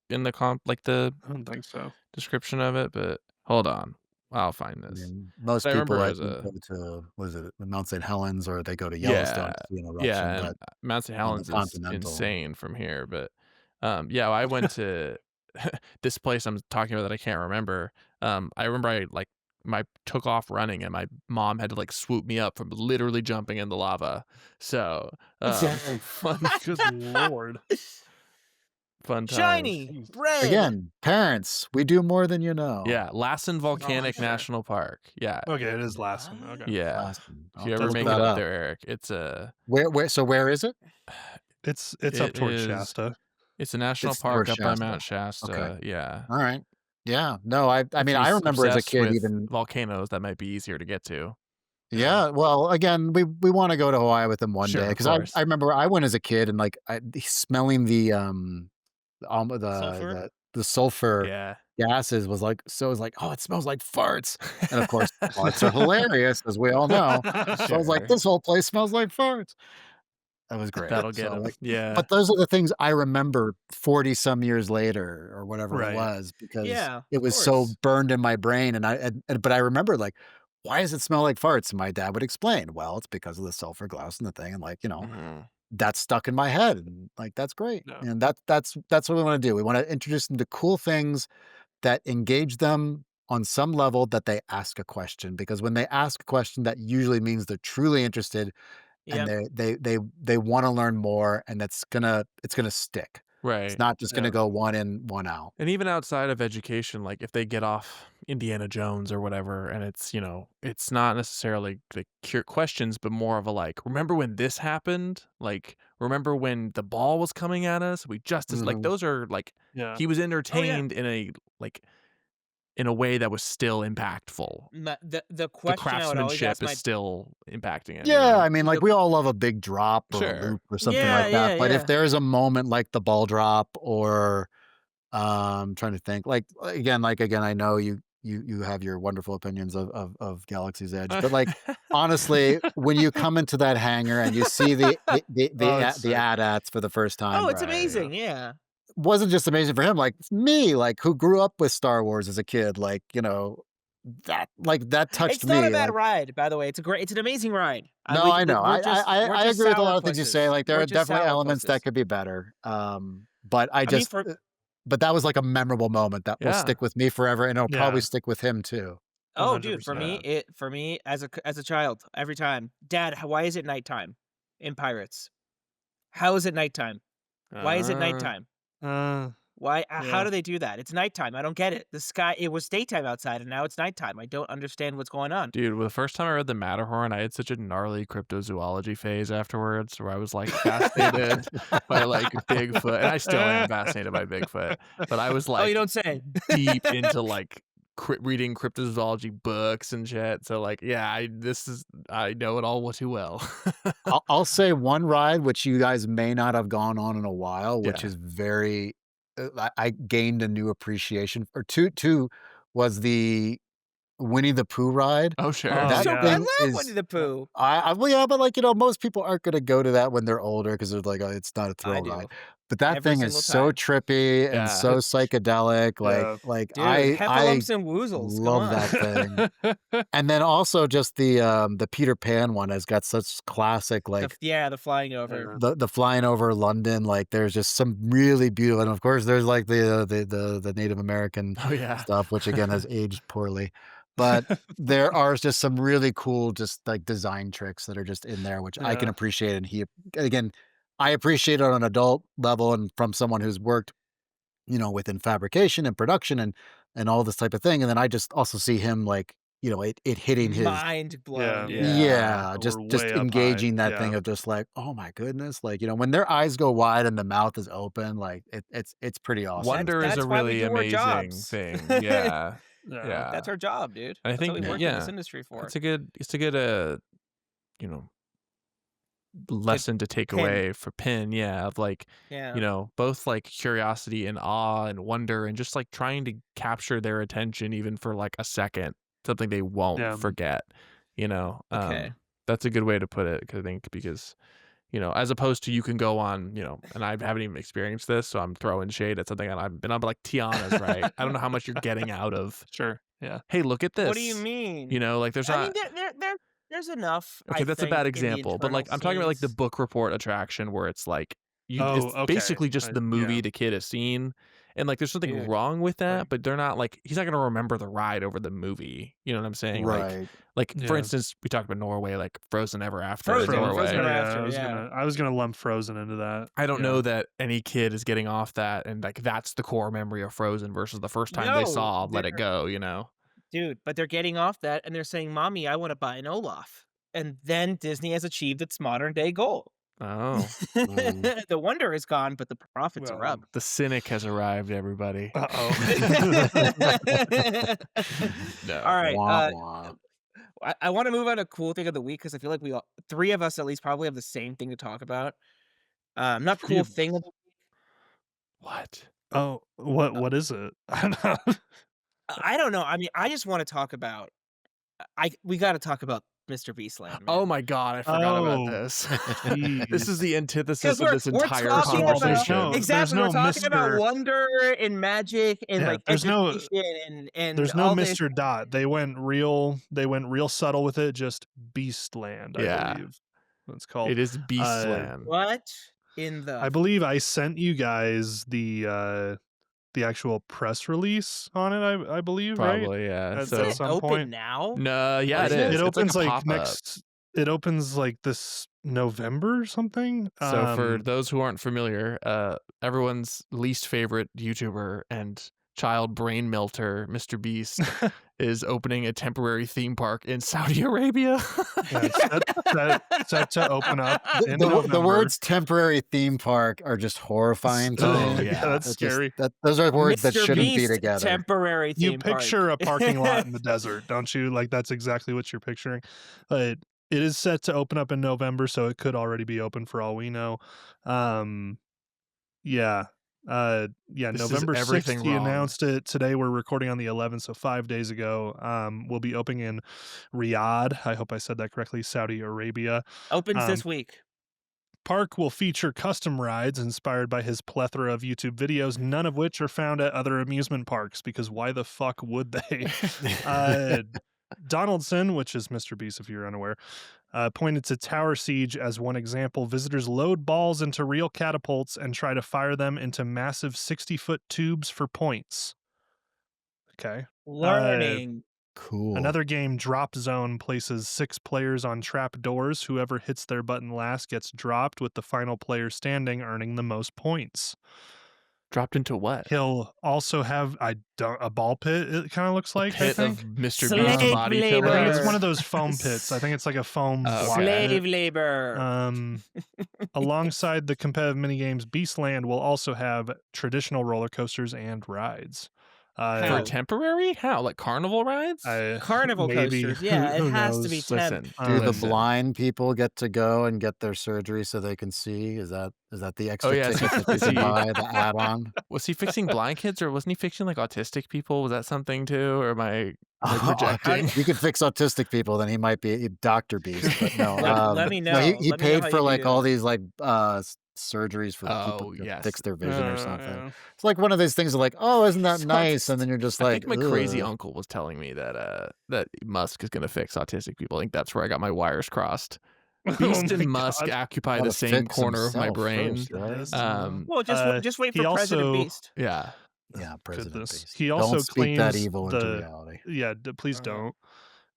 in the like, the I don't think so. description of it, but hold on, I'll find I this. mean, But most I remember people it I was think a go to what is it, Mount St. Helens or they go to Yellowstone yeah, to see an eruption, yeah, and but Mount St. on the Helens is continental. insane from here, but, yeah, I went to this place I'm talking about that I can't remember. I remember I took off running and my mom had to, like, swoop me up from literally jumping in the lava. So, fun Good lord. fun times. Shiny, Jeez. red. Again, parents, we do more than you know. Yeah, Lassen Oh, Volcanic sure. National Park. Yeah, Okay, it is Lassen. What? Okay. yeah. Awesome. If I'll you have to ever That's look make it that cool. up up. there, Eric, it's a Where is it? It's up it towards is Shasta. it's a national It's park towards up by Shasta. Mount Okay. Shasta, yeah. All right. Yeah. No, I If mean, you're I remember as a obsessed kid with even volcanoes, that might be easier to get to. Yeah. yeah, well, again, we wanna go to Hawaii with him one day Sure, of because I course. remember I went as a kid and, like, smelling the, the Sulfur? the sulfur Yeah. gases was like so it was like, "Oh, it smells like farts." And of course, farts are hilarious, as we all know. So I was like, Sure. "This whole place smells like farts." That was great. That'll get So, him. like Yeah. but those are the things I remember 40 some years later or whatever it Right. was because Yeah, it of was so course. burned in my brain but I remember like, "Why does it smell like farts?" And my dad would explain, "Well, it's because of the sulfur gloss and the thing," and like, Mhm. that's stuck in my head, and like, that's great. Yeah. And that's what we wanna do. We wanna introduce them to cool things that engage them on some level that they ask a question, because when they ask a question, that usually means they're truly interested and Yep. they wanna learn more, and it's gonna stick. It's Right. not just gonna Yeah. go one in, one out. And even outside of education, like if they get off Indiana Jones or whatever, and it's, it's not necessarily the cure questions, but more of a like, remember when this happened? Like, remember when the ball was coming at us? We just as like Mhm. those are like Yeah. he was Oh, yeah. entertained like in a way that was still impactful. The The question I would always craftsmanship ask is my still impacting him, Yeah, I mean, like, the we all love a big drop or a Sure. loop or something yeah, like that, yeah, but if yeah. there's a moment like the ball drop or, trying to think, again, I know you have your wonderful opinions of Galaxy's Edge, but, like, honestly, when you come into that hangar and you see Oh, it's the sick. AT-ATs for the first Oh, time, it's Right. Yeah. amazing, yeah. wasn't just amazing for him, like, me, like, who grew up with Star Wars as a kid, like, that touched It's not a me, bad like ride, by the way, it's an amazing ride. no, I know. We're just we're I just agree with a lot of things you say, sourpusses. like, there We're are just definitely elements that sourpusses. could be better, but I I mean, just for but that was, like, a memorable moment that will Yeah. stick with me forever, and it'll probably Yeah. stick with him too. oh, dude, for 100%. me, Yeah. as a child, every time, "Dad, why is it nighttime in Pirates? How is it nighttime? Why is it Uh, nighttime? Uh, Why how yeah. do they do that? It's nighttime, I don't get it. The sky it was daytime outside, and now it's nighttime. I don't understand what's going on." Dude, well, the first time I read the Matterhorn, I had such a gnarly cryptozoology phase afterwards where I was like fascinated by like Bigfoot, and I still am fascinated by Bigfoot, but I was Oh, you like don't say. deep into like reading cryptozoology books and shit. So like, yeah, I know it all too well. I'll say one ride which you guys may not have gone on in a while, which Yeah. is very I gained a new appreciation for 2 was the Winnie the Pooh ride. Oh, Oh, sure. So That I yeah. thing love Winnie is the Yep. Pooh. well, yeah, but, like, most people aren't gonna go to that when they're older because 'cause they're like, "Oh, it's not a I thrill ride." do, But that every thing is single so time. trippy and Yeah. so It's psychedelic, yeah. Dude, I heffalumps and woozles, come love on. that thing. And then also just the Peter Pan one has got such classic, like, The flying over. Yeah. the flying over London, like, there's just some really beautiful and of course, there's, like, the Native American Oh, yeah. stuff, which again has aged poorly. But there are just some really cool just, like, design tricks that are just in there, which I can Yeah. appreciate, and again, I appreciate it on an adult level and from someone who's worked, within fabrication and production and all this type of thing, and then I just also see him, like, it hitting his Mind Yeah. blown, yeah. Yeah. yeah, We're just way up high. engaging that Yeah. thing of just like, "Oh my goodness," like, when their eyes go wide and the mouth is open, like, it's pretty awesome. Wonder is a That's why we really do our amazing jobs. thing. Yeah. Yeah. Yeah. That's our job, dude. And I That's what we think, work in this yeah, industry for. it's a good, you know, Good lesson to take pin. away for Pin, yeah, of like, Yeah. both like curiosity and awe and wonder and just like trying to capture their attention even for like a second, something they won't Yeah. forget, you know. Okay. That's a good way to put it, 'cause I think because as opposed to you can go on, and I haven't even experienced this, so I'm throwing shade at something, and I've been on like Tiana's, right? I don't know how much you're getting out of, Sure. Yeah. hey, look at What do you this. mean? Like there's I mean, not. there's enough, Okay, I that's a bad think, in the example, but, internal like, I'm talking about, like, the scenes. book report attraction where it's, like, Oh, it's okay. basically just the Yeah. movie the kid has seen, and, like, there's nothing Dude, wrong with that, Right. but they're not, like he's not gonna remember the ride over the movie, you know what I'm saying? Right. For Yeah. instance, we talked about Norway, like, Frozen Ever After in Frozen Norway. Ever Yeah. After, yeah. I was gonna lump Frozen into that. I don't know Yeah. that any kid is getting off that and, like, that's the core memory of Frozen versus the first time they No, saw Let It Go, you know? but they're getting off that and they're saying, "Mommy, I wanna buy an Olaf." And then Disney has achieved its modern day goal. Oh, Mm. The wonder is gone, but the profits are Well, up. the cynic has arrived, everybody. uh-oh. No. Alright, Wah, wah. I wanna move on to cool thing of the week because I feel like we all 3 of us at least probably have the same thing to talk about. Not 3 cool of thing us. of the What? Oh, what is it? I don't know. I don't know. I mean, I just want to talk about. We got to talk about Mr. Beastland, Oh man. my god, I forgot about Oh, this. This is jeez. the Because antithesis of this we're entire First of talking all, about conversation. there's exactly we're no talking about Mr. wonder and magic and Yeah, like education and there's no all this. Mr. Dot. They went real subtle with it, just Beastland, I Yeah, believe. That's called. it is Uh Beastland. What in I the? believe I sent you guys the actual press release on it, I believe, right? Probably, yeah. Isn't At So it some open point. now? no, yeah, Or it is it? is. It It's like a opens like pop-up. it opens like this November or something. So for those who aren't familiar, everyone's least favorite YouTuber and child brain melter, Mr. Beast, is opening a temporary theme park in Saudi Arabia. Yeah, set to open up in The November. words "temporary theme park" are just horrifying to Oh, me. yeah. That's That just scary. those are words that Mr. shouldn't be Beast together. temporary You theme park. picture a parking lot in the desert, don't you? Like that's exactly what you're picturing. But it is set to open up in November, so it could already be open for all we know. Um, yeah. Yeah, This is November 6th, everything he wrong. announced it. Today we're recording on the 11th, so 5 days ago. We'll be opening in Riyadh. I hope I said that correctly, Saudi Arabia. Opens Um, this week. Park will feature custom rides inspired by his plethora of YouTube videos, none of which are found at other amusement parks, because why the fuck would they? Uh, Donaldson, which is Mr. Beast if you're unaware, pointed to Tower Siege as one example. Visitors load balls into real catapults and try to fire them into massive 60-foot tubes for points. Okay. Learning. Cool. Another game, Drop Zone, places 6 players on trap doors. Whoever hits their button last gets dropped, with the final player standing earning the most points. Dropped into what? He'll also have a ball pit, it kind of looks like, I Pit of think. Mr. Slave Beast's body labor. I think pillows. it's one of those foam pits. I think it's like a foam Oh, block okay. Slave pit. labor. Alongside the competitive minigames, Beastland will also have traditional roller coasters and rides. For How? temporary? How? Like carnival rides? Carnival maybe. coasters. Yeah, Who it has to be knows? temp. Listen, Do the listen. blind people get to go and get their surgery so they can see? Is that the extra yeah, ticket that they is can he- buy, the add-on? Was he fixing blind kids, or wasn't he fixing like autistic people? Was that something too, or am I projecting? You could fix autistic people, then he might be Dr. Beast, but no. Let me No, know. he Let me know paid how for you like do. all these like surgeries for people Oh, to yes. fix their vision or something. Yeah. It's like one of those things of like, oh, isn't that So nice? And autistic. then you're just I like, think my crazy "Ugh." uncle was telling me that that Musk is going to fix autistic people. I think that's where I got my wires crossed. Beast Oh my and Musk God. occupy Gotta the same fix corner of my himself brain. first, right? Goodness. Well, just wait he for President also- Beast. Yeah. Yeah, President Goodness. Beast. He also Don't speak that claims evil into reality. Yeah, please Uh-huh.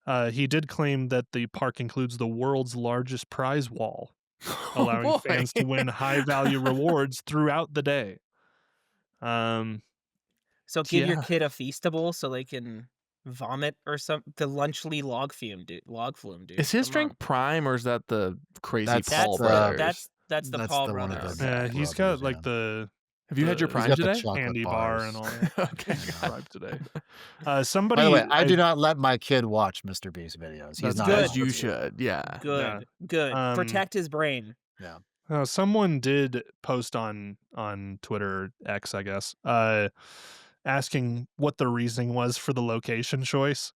don't. He did claim that the park includes the world's largest prize wall, allowing Oh, boy. fans to win high-value rewards throughout the day. So give your Yeah. kid a Feastable so they can vomit or something. The Lunchly log flume, dude. Is his Come drink on. Prime, or is that the crazy That's Paul That's brothers? that's the That's Paul the one of brothers. the- Yeah, Okay. he's brothers, got like yeah. the Have you had your the- Prime He's got the today? chocolate candy bar bars. and all that. Okay. Prime today. Somebody. By the way, I do not let my kid watch Mr. Beast videos. He's That's not good. allowed As you to. should. Yeah. Good, good. Protect his brain. Someone did post on Twitter X, I guess, asking what the reasoning was for the location choice,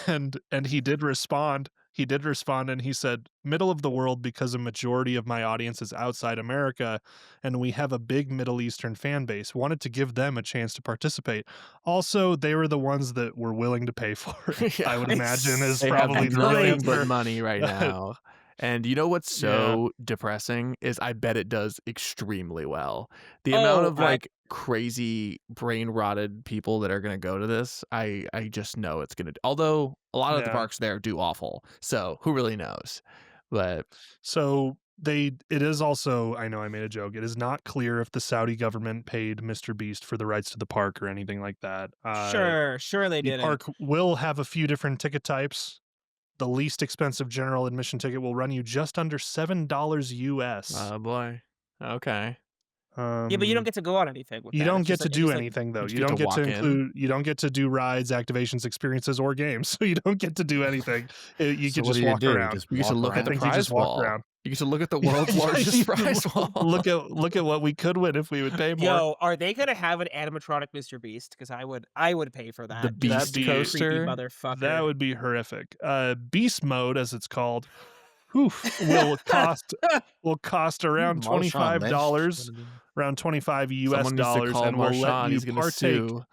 and he did respond. He did respond, and he said, "Middle of the world because a majority of my audience is outside America, and we have a big Middle Eastern fan base. Wanted to give them a chance to participate. Also, they were the ones that were willing to pay for it. Yeah. I would imagine is They probably have the real nothing answer. but money right now. And you know what's so depressing is I bet it does extremely well. The amount Oh, of like crazy brain rotted people that are going to go to this, I just know it's going to. Although a lot of the Yeah. parks there do awful, so who really knows? But So it is also, I know I made a joke. It is not clear if the Saudi government paid Mr. Beast for the rights to the park or anything like that. Sure they The did. park will have a few different ticket types. The least expensive general admission ticket will run you just under $7 US. oh boy, okay. Yeah, but you don't get to go on anything with You that. don't It's get just to like, it's do just like anything though. You just You get don't to get to walk in. include. You don't get to do rides, activations, experiences, or games. So you don't get to do anything. You So can what just do? You walk around. just You get to walk look I at the around? think you just prize walk wall. around. You get to look at the Yeah, world's yeah, largest prize wall. look at what we could win if we would pay more. Yo, are they gonna have an animatronic Mr. Beast? Because I would pay for The that. Just That'd Beast be creepy coaster. that motherfucker. would be horrific. Beast mode, as it's called, will cost around Marshawn Lynch. $25, around 25 US Someone needs to dollars, call and will let Marshawn. you He's gonna partake. sue.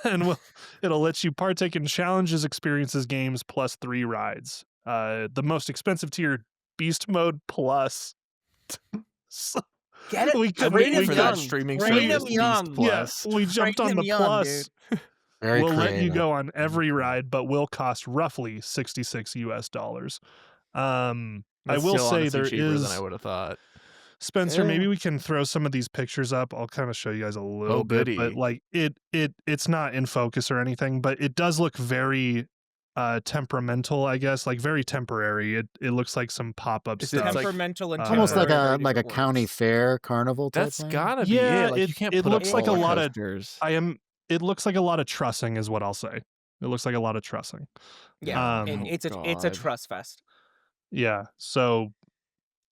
And it'll let you partake in challenges, experiences, games, plus 3 rides. The most expensive tier, Beast Mode Plus. So Get it? we could, I'm Train waiting we for him could, that young. streaming Train we, him service, Beast young. yeah, Plus. we Train jumped on him the young, plus. dude. Very We'll let you creative. go on every Very ride, but will cost roughly 66 US dollars. I That's will still say honestly there cheaper than I is, would have thought. Spencer, maybe Yeah. we can throw some of these pictures up. I'll kind of show you guys a little Oh, bit, but goody. like it's not in focus or anything, but it does look very temperamental, I guess, like very temporary. It looks like some pop-up Is it stuff. like Temperamental and Uh, Almost like temporary are a very different county words. fair carnival type That's thing. gotta be Yeah, it. Like you can't it put up looks like a roller lot of coasters. it looks like a lot of trussing is what I'll say. It looks like a lot of trussing. Yeah, Oh it's a God. trust fest. Yeah. So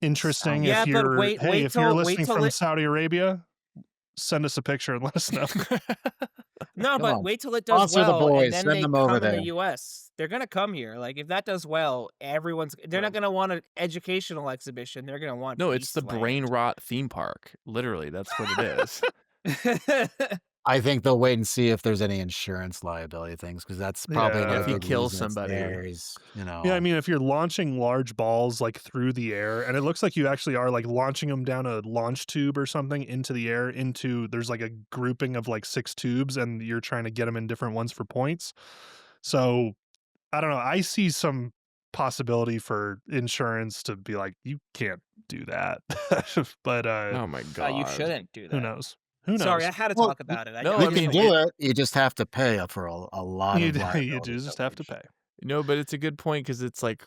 interesting. Yeah, but If you're wait listening till from it. Saudi Arabia, send us a picture and let us know. No, Come but on, wait till it does sponsor the well, and boys. then Send they them come over in there. the U.S. They're gonna come here. Like if that does well, they're not gonna want an educational exhibition. They're gonna want No, it's the Beastland. brain rot theme park. Literally, that's what it is. I think they'll wait and see if there's any insurance liability things because that's probably Yeah. another If he big kills reason it's somebody. there is, Yeah, I mean, if you're launching large balls like through the air, and it looks like you actually are like launching them down a launch tube or something into the air, there's like a grouping of like 6 tubes, and you're trying to get them in different ones for points. So I don't know. I see some possibility for insurance to be like, you can't do that. But Oh my God. you shouldn't do who that. knows? Who knows? Sorry, I had to Well, talk about it. no, I you I just can mean, don't- do it. You just have to pay for a lot You of do liability just have to coverage. pay. No, but it's a good point because it's like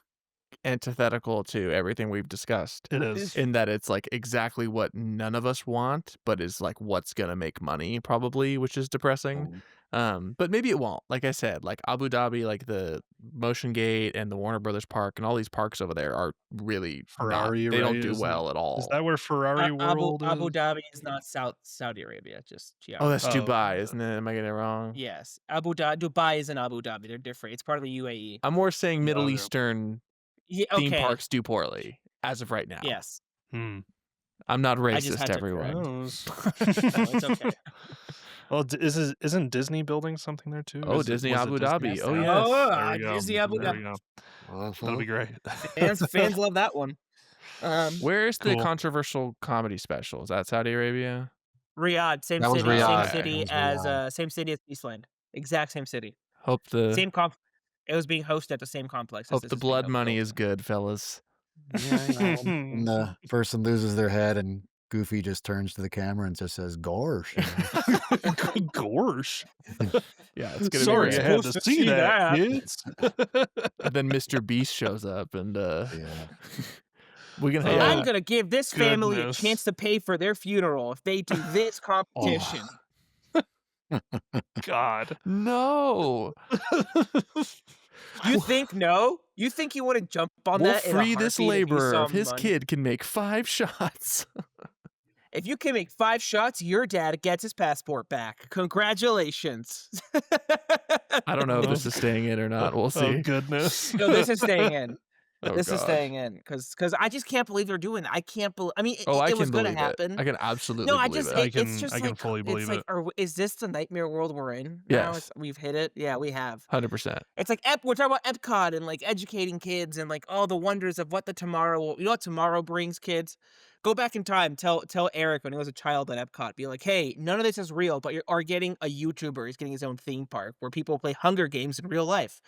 antithetical to everything we've discussed. It is. In that it's like exactly what none of us want, but is like what's gonna make money probably, which is depressing. But maybe it won't. Like I said, like Abu Dhabi, like the Motion Gate and the Warner Brothers Park and all these parks over there are really Ferrari, they don't right? do Isn't- well at all. Is that where Ferrari World Abu is? Dhabi is not Saudi Arabia. Just Oh, that's Oh, Dubai, yeah. isn't it? Am I getting it wrong? yes. Dubai is in Abu Dhabi. They're different. It's part of the UAE. I'm more saying Middle Okay. Eastern Yeah, theme okay. parks do poorly as of right now. Yes. Hmm. I'm not I just racist, had to everyone. Knows. No, it's okay. Well, isn't Disney building something there too? Oh, Is it- Disney was it Abu Disney? Dhabi. Oh, Yes. yes. There we go. Disney Abu There Dhabi. we go. That'll be great. Fans love that one. Where's the Cool. controversial comedy special? Is that Saudi Arabia? Riyadh, same That was city, Riyadh. same city That was as same city as Eastland. Exact same city. Hope the Same comp. It was being hosted at the same complex. as hope this the is being blood held- money built. is good, fellas. And the person loses their head and Goofy just turns to the camera and just says, "Gorsh." Gorsh. Yeah, it's gonna Sorry, be I great. had to see that, kids. Then Mr. Beast shows up and Yeah. we can And Yeah. I'm gonna give this family a Goodness. chance to pay for their funeral if they do this competition. God. No. You think no? You think he wouldn't jump on We'll that? in a free this heartbeat if he laborer saw if his money? kid can make 5 shots. If you can make 5 shots, your dad gets his passport back. Congratulations. I don't know if this is staying in or not. We'll Oh see. goodness. No, this is staying in. Oh, This is gosh. staying in because I just can't believe they're doing that. I can't believe. I mean, Oh, I it can was going to believe it. happen. I can absolutely No, I believe just it. I it's can- just I can like fully believe it's like, is this the nightmare world we're in? Now? Yes. We've hit it. Yeah, we have. 100%. It's like we're talking about Epcot and like educating kids and like all the wonders of what the tomorrow. You know what tomorrow brings, kids. Go back in time. Tell Eric when he was a child at Epcot. Be like, hey, none of this is real, but you are getting a YouTuber. He's getting his own theme park where people play Hunger Games in real life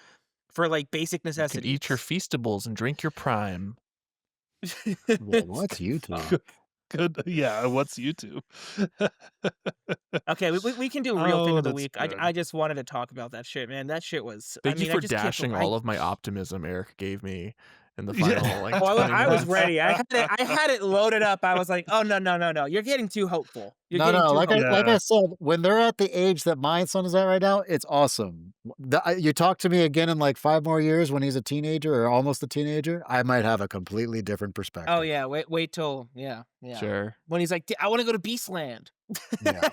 for like basic You necessities. can eat your Feastables and drink your Prime. Well, what's YouTube? Good. Yeah. What's YouTube? Okay, we can do real thing Oh, of the that's week. good. I just wanted to talk about that shit, man. That shit was. Thank I mean, you I for just can't dashing believe- all of my optimism Eric gave me in the Yeah. final like Oh, 20 I was minutes. ready. I had it loaded up. I was like, "Oh, no, no, no, no. You're getting too hopeful. You're No, getting no, too like hopeful." Yeah. I said, when they're at the age that my son is at right now, it's awesome. You talk to me again in like 5 more years when he's a teenager or almost a teenager, I might have a completely different Oh, perspective. yeah. Wait till yeah, yeah. Sure. When he's like, "I wanna go to Beastland." Yeah.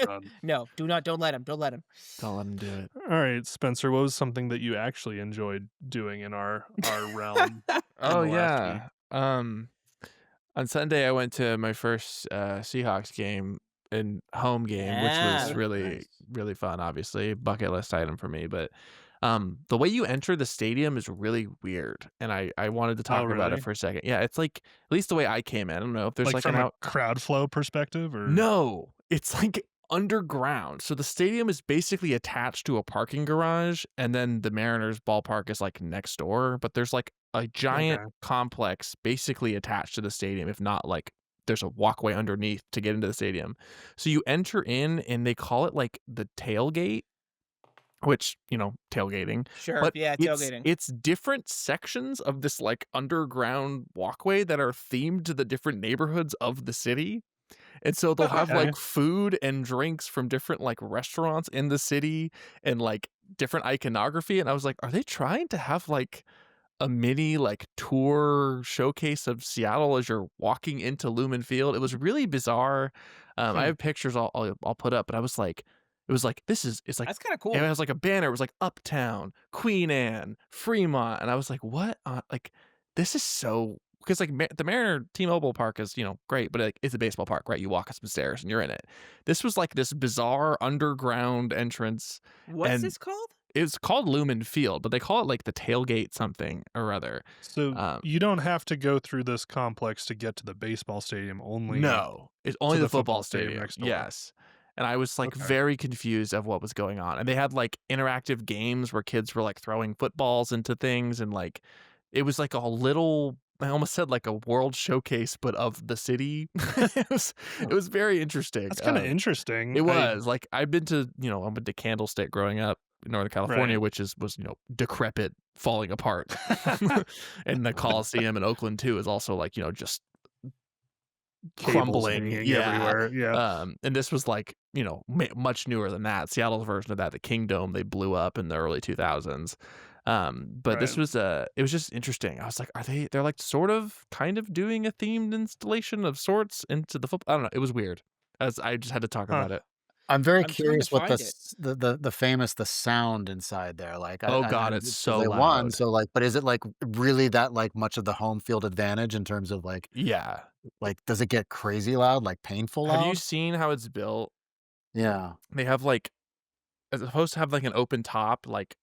Um, No, don't let him, don't let him. Don't let him do it. all right, Spencer, what was something that you actually enjoyed doing in our realm in Oh the last week? yeah. On Sunday I went to my first Seahawks game and home game, which was Yeah, really nice. really fun. Obviously, bucket list item for me. But the way you enter the stadium is really weird, and I wanted to Oh, talk about it really? for a second. Yeah, it's like at least the way I came in. I don't know if there's Like like an from a out. crowd flow perspective or No, it's like underground. So the stadium is basically attached to a parking garage, and then the Mariners ballpark is like next door, but there's like a giant okay. complex basically attached to the stadium, if not like there's a walkway underneath to get into the stadium. So you enter in and they call it like the tailgate, which, tailgating, Sure, but yeah, it's tailgating. it's different sections of this like underground walkway that are themed to the different neighborhoods of the city. And so they'll have Okay. like food and drinks from different like restaurants in the city and like different iconography. And I was like, are they trying to have like a mini like tour showcase of Seattle as you're walking into Lumen Field? It was really bizarre. I Hmm. have pictures I'll put up, but I was like, it was like it's like That's kinda it cool. was like a banner. It was like Uptown, Queen Anne, Fremont, and I was like, what? Like this is so because like the Mariner T-Mobile Park is great, but like it's a baseball park, right? You walk up some stairs and you're in it. This was like this bizarre underground entrance, What's and this called? it's called Lumen Field, but they call it like the tailgate something or other. So Um, you don't have to go through this complex to get to the baseball stadium, only no, it's to only the the football football stadium stadium. next door. Yes. And I was like Okay. very confused of what was going on. And they had like interactive games where kids were like throwing footballs into things and like it was like a little I almost said like a world showcase, but of the city. It was very interesting. That's kind of interesting. It I was like I went to Candlestick growing up in Northern right. California, which was decrepit, falling apart, and the Coliseum in Oakland too is also like just Cables crumbling. hanging Yeah, everywhere. Yeah. and this was like much newer than that. Seattle's version of that, the Kingdom, they blew up in the early 2000s. But Right. this was it was just interesting. I was like, they're like sort of kind of doing a themed installation of sorts into the football. I don't know. It was weird. As I just had to talk Huh. about it. I'm very I'm trying to curious what find it. the sound inside there, like, Oh I god, it's because so they won, loud. so, like but is it, like, really that, like, much of the home field advantage in terms of, Yeah. does it get crazy loud, like, painful Have you loud? seen how it's built? Yeah. They have like as opposed to have like an open top, like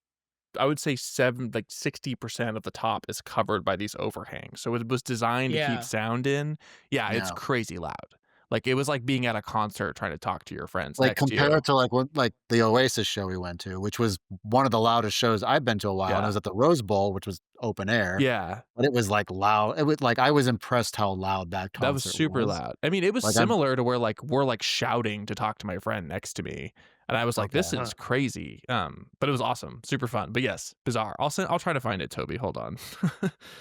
I would say 60% of the top is covered by these overhangs. So it was designed to keep Yeah. sound in. Yeah, it's Yeah. crazy loud. Like it was like being at a concert trying to talk to your friends Like, next to you. compare it to, the Oasis show we went to, which was one of the loudest shows I've been to a while, and it Yeah. was at the Rose Bowl, which was open air, Yeah. but it was, like, loud. It was like, I was impressed how loud that That was concert super was. loud. I mean, it was Like, I'm similar to where like we're like shouting to talk to my friend next to me. And I was like, this okay. Huh. is crazy. But it was awesome. Super fun. But yes, bizarre. I'll try to find it, Toby. Hold on.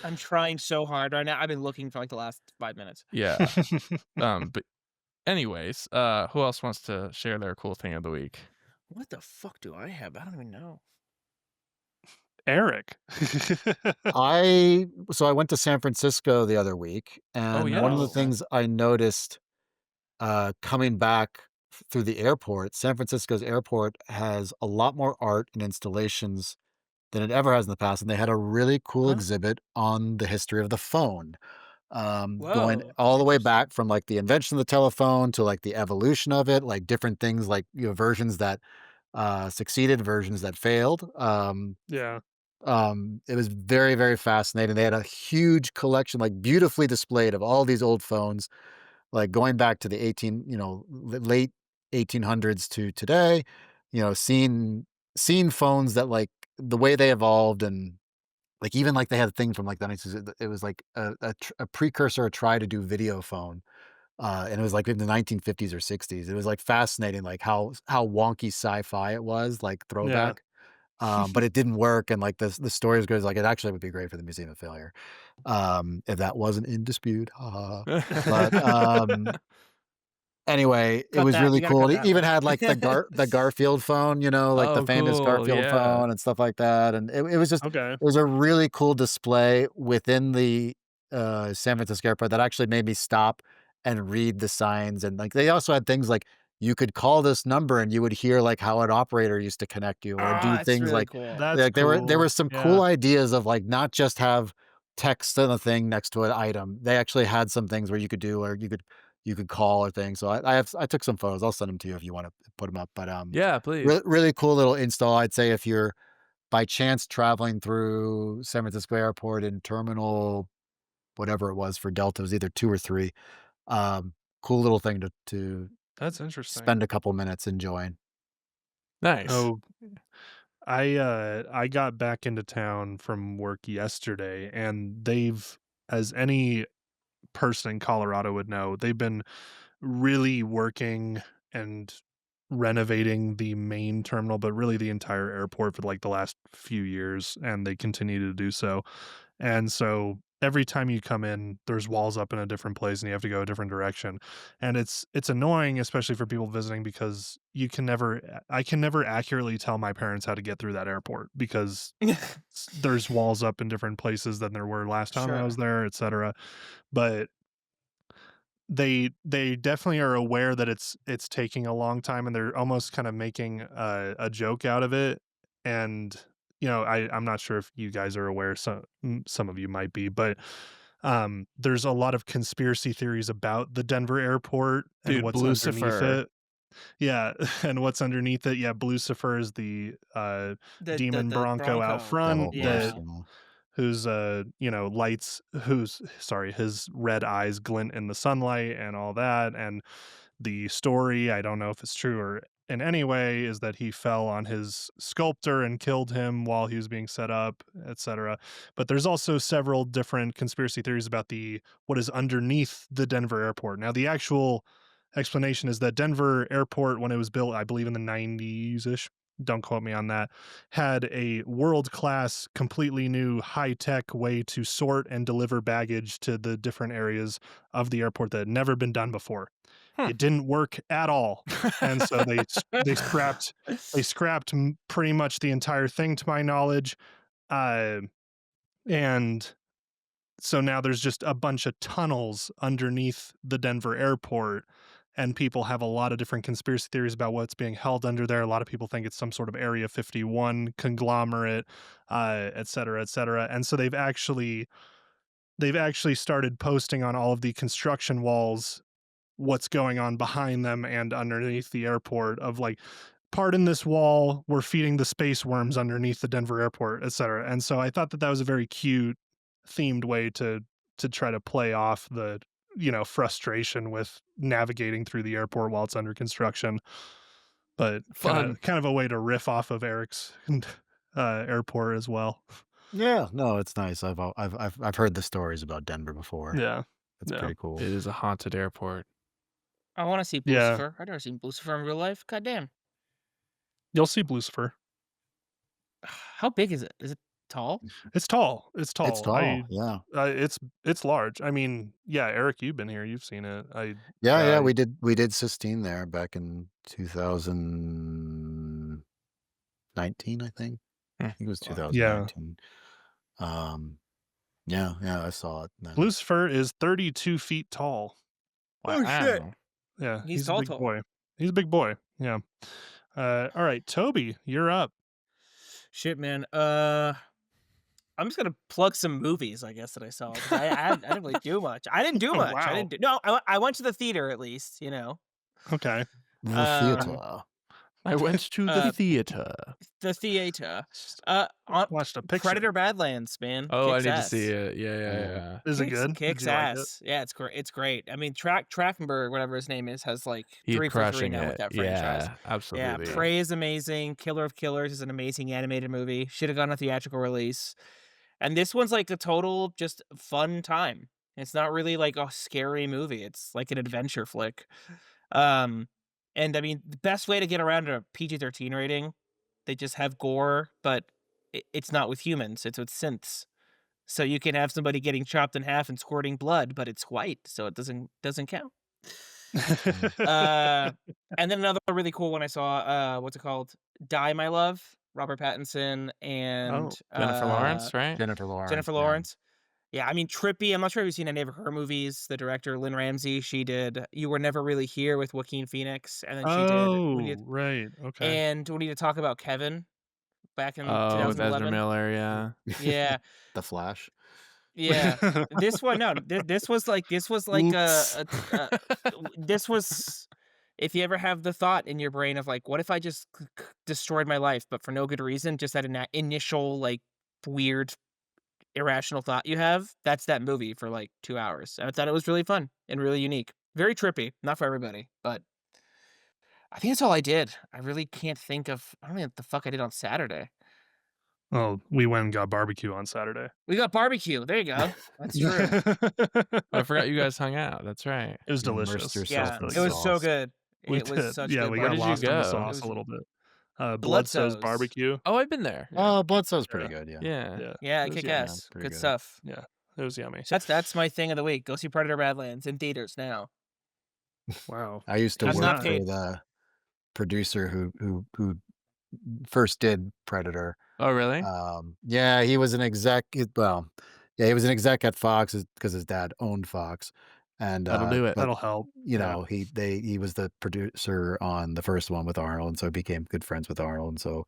I'm trying so hard right now. I've been looking for, like, the last 5 minutes. Yeah. But anyways, who else wants to share their cool thing of the week? What the fuck do I have? I don't even know. Eric. I went to San Francisco the other week, Oh and one of the Oh, yes. things I noticed, coming back through the airport, San Francisco's airport has a lot more art and installations than it ever has in the past, and they had a really cool huh? exhibit on the history of the phone, going Whoa, all the way interesting. back from, like, the invention of the telephone to, like, the evolution of it, like, different things, like, versions that, succeeded, versions that failed. Yeah. It was very, very fascinating. They had a huge collection, like, beautifully displayed, of all these old phones, like, going back to the late 1800s to today, seeing phones that, like, the way they evolved, and, like, even, like, they had a thing from, like, the 90s. It was like a precursor, a try to do video phone, and it was, like, in the 1950s or 60s. It was, like, fascinating, like, how wonky sci-fi it was, like, Yeah. throwback. but it didn't work, and, like, the story goes, like, it actually would be great for the Museum of Failure, if that wasn't in dispute, ha, ha, ha. But, anyway, it Cut was that. really You gotta cool. cut It that even one. had, like, the Garfield phone, like, the Oh, famous cool. Garfield Yeah. phone and stuff like that, and it was just Okay. it was a really cool display within the, San Francisco airport that actually made me stop and read the signs, and, like, they also had things like, you could call this number and you would hear, like, how an operator used to connect you or Ah, do that's things really like cool. That's like, there were cool. some cool Yeah. ideas of, like, not just have text on a thing next to an item. They actually had some things where you could do or you could call or things. So I took some photos. I'll send them to you if you wanna put them up, but, Yeah, please. really cool little install. I'd say if you're by chance traveling through San Francisco Airport in terminal whatever it was for Delta, it was either 2 or 3, cool little thing to That's interesting. spend a couple minutes enjoying. Nice. Oh, I got back into town from work yesterday, and they've, as any person in Colorado would know, they've been really working and renovating the main terminal, but really the entire airport for like the last few years, and they continue to do so. And so every time you come in, there's walls up in a different place and you have to go a different direction. And it's annoying, especially for people visiting, because I can never accurately tell my parents how to get through that airport because there's walls up in different places than there were last time I was Sure. there, etc. But they definitely are aware that it's taking a long time, and they're almost kind of making a joke out of it. And I'm not sure if you guys are aware, some of you might be, but there's a lot of conspiracy theories about the Denver airport and Dude, what's underneath Blucifer. it. Yeah, and what's underneath it. Yeah, Blucifer is the demon The Bronco out Bronco. Devil front horse, that Yeah. whose lights whose sorry his red eyes glint in the sunlight and all that. And the story, I don't know if it's true or in any way, is that he fell on his sculptor and killed him while he was being set up, etc. But there's also several different conspiracy theories about the what is underneath the Denver airport. Now the actual explanation is that Denver airport, when it was built, I believe in the 90s ish, don't quote me on that, had a world class, completely new, high tech way to sort and deliver baggage to the different areas of the airport that had never been done before. Hmm. It didn't work at all. And so they scrapped pretty much the entire thing, to my knowledge. Uh, and so now there's just a bunch of tunnels underneath the Denver airport, and people have a lot of different conspiracy theories about what's being held under there. A lot of people think it's some sort of Area 51 conglomerate, et cetera, et cetera. And so they've actually started posting on all of the construction walls what's going on behind them and underneath the airport, of like, pardon this wall, we're feeding the space worms underneath the Denver airport, etc. And so I thought that that was a very cute themed way to try to play off the frustration with navigating through the airport while it's under construction, but kind Fun. of kind of a way to riff off of Eric's airport as well. Yeah, no, it's nice. I've heard the stories about Denver before. Yeah, That's yeah, pretty cool. It is a haunted airport. I want to see yeah. Blucifer. I've never seen Blucifer in real life. God damn. You'll see Lucifer. How big is it? Is it tall? It's tall. It's It's tall. tall, yeah. It's large. I mean, yeah, Eric, you've been here. You've seen it. Yeah, yeah, Uh, we did Sistine there back in 2019, I think. Hmm. I think it was Wow. yeah. 2019. Um, yeah, yeah, I saw it then. Lucifer is 32 feet tall. Oh shit. Wow. Yeah, He's he's a tall, big tall. boy. He's a big boy. Yeah. All right, Toby, you're up. Shit, man. I'm just gonna plug some movies, I guess, that I saw because I didn't really do much. I didn't do Oh, much. I wow. didn't do. No, I went to the theater at least. You know. Okay. The Um. theater. I went to the Uh. theater. The theater. Just On watched a picture. Predator Badlands, man. Oh, I Kicks need to ass. see it. Yeah, yeah, Yeah. yeah. Is it good? Did Kicks you like it? ass. Yeah, it's great. It's great. I mean, Trachtenberg, whatever his name is, has like He's 3 for 3 crushing now with it. that franchise. Yeah, Yeah, absolutely. Prey is amazing. Killer of Killers is an amazing animated movie. Should have gotten a theatrical release. And this one's like a total just fun time. It's not really like a scary movie. It's like an adventure flick. Um, and I mean, the best way to get around a PG-13 rating They just have gore, but it's not with humans. It's with synths. So you can have somebody getting chopped in half and squirting blood, but it's white, so it doesn't count. Uh, and then another really cool one I saw. What's it called? Die, My Love. Robert Pattinson and Oh, Jennifer Lawrence, right? Jennifer Lawrence. Jennifer Lawrence. Yeah, I mean trippy. I'm not sure if you've seen any of her movies. The director Lynn Ramsey, she did "You Were Never Really Here" with Joaquin Phoenix, and then she did oh, right. Okay. We need to talk about Kevin back in Oh, with Ezra 2011. Miller, yeah. Yeah, The Flash. yeah. This one, no, this was like Oops. this was. If you ever have the thought in your brain of like, what if I just destroyed my life, but for no good reason, just that initial like weird irrational thought you have, that's that movie for like 2 hours. And I thought it was really fun and really unique. Very trippy. Not for everybody, but I think that's all I did. I really can't think of I don't know what the fuck I did on Saturday. Well, we went and got barbecue on Saturday. We got barbecue. There you go. That's true. I forgot you guys hung out. That's right. It was You immersed delicious. yourself Yeah, in it was so sauce. good. We It was did. such Yeah, good we Where got did you lost in the go? sauce It a was little bit. Bloodsoe's Bloodsoes. barbecue. Oh, I've been there. Yeah. Oh, Bloodsoe's pretty Yeah. good. Yeah. Yeah. Yeah. Yeah, It was kick yummy. ass. pretty Good good. stuff. Yeah. It was yummy. So that's my thing of the week. Go see Predator Badlands in theaters now. Wow. I used to I'm work not for paid. the producer who first did Predator. Oh, really? Yeah, he was an exec. Well, yeah, he was an exec at Fox because his dad owned Fox, and That'll do it. but That'll help. you Yeah. know he was the producer on the first one with Arnold, and so he became good friends with Arnold. And so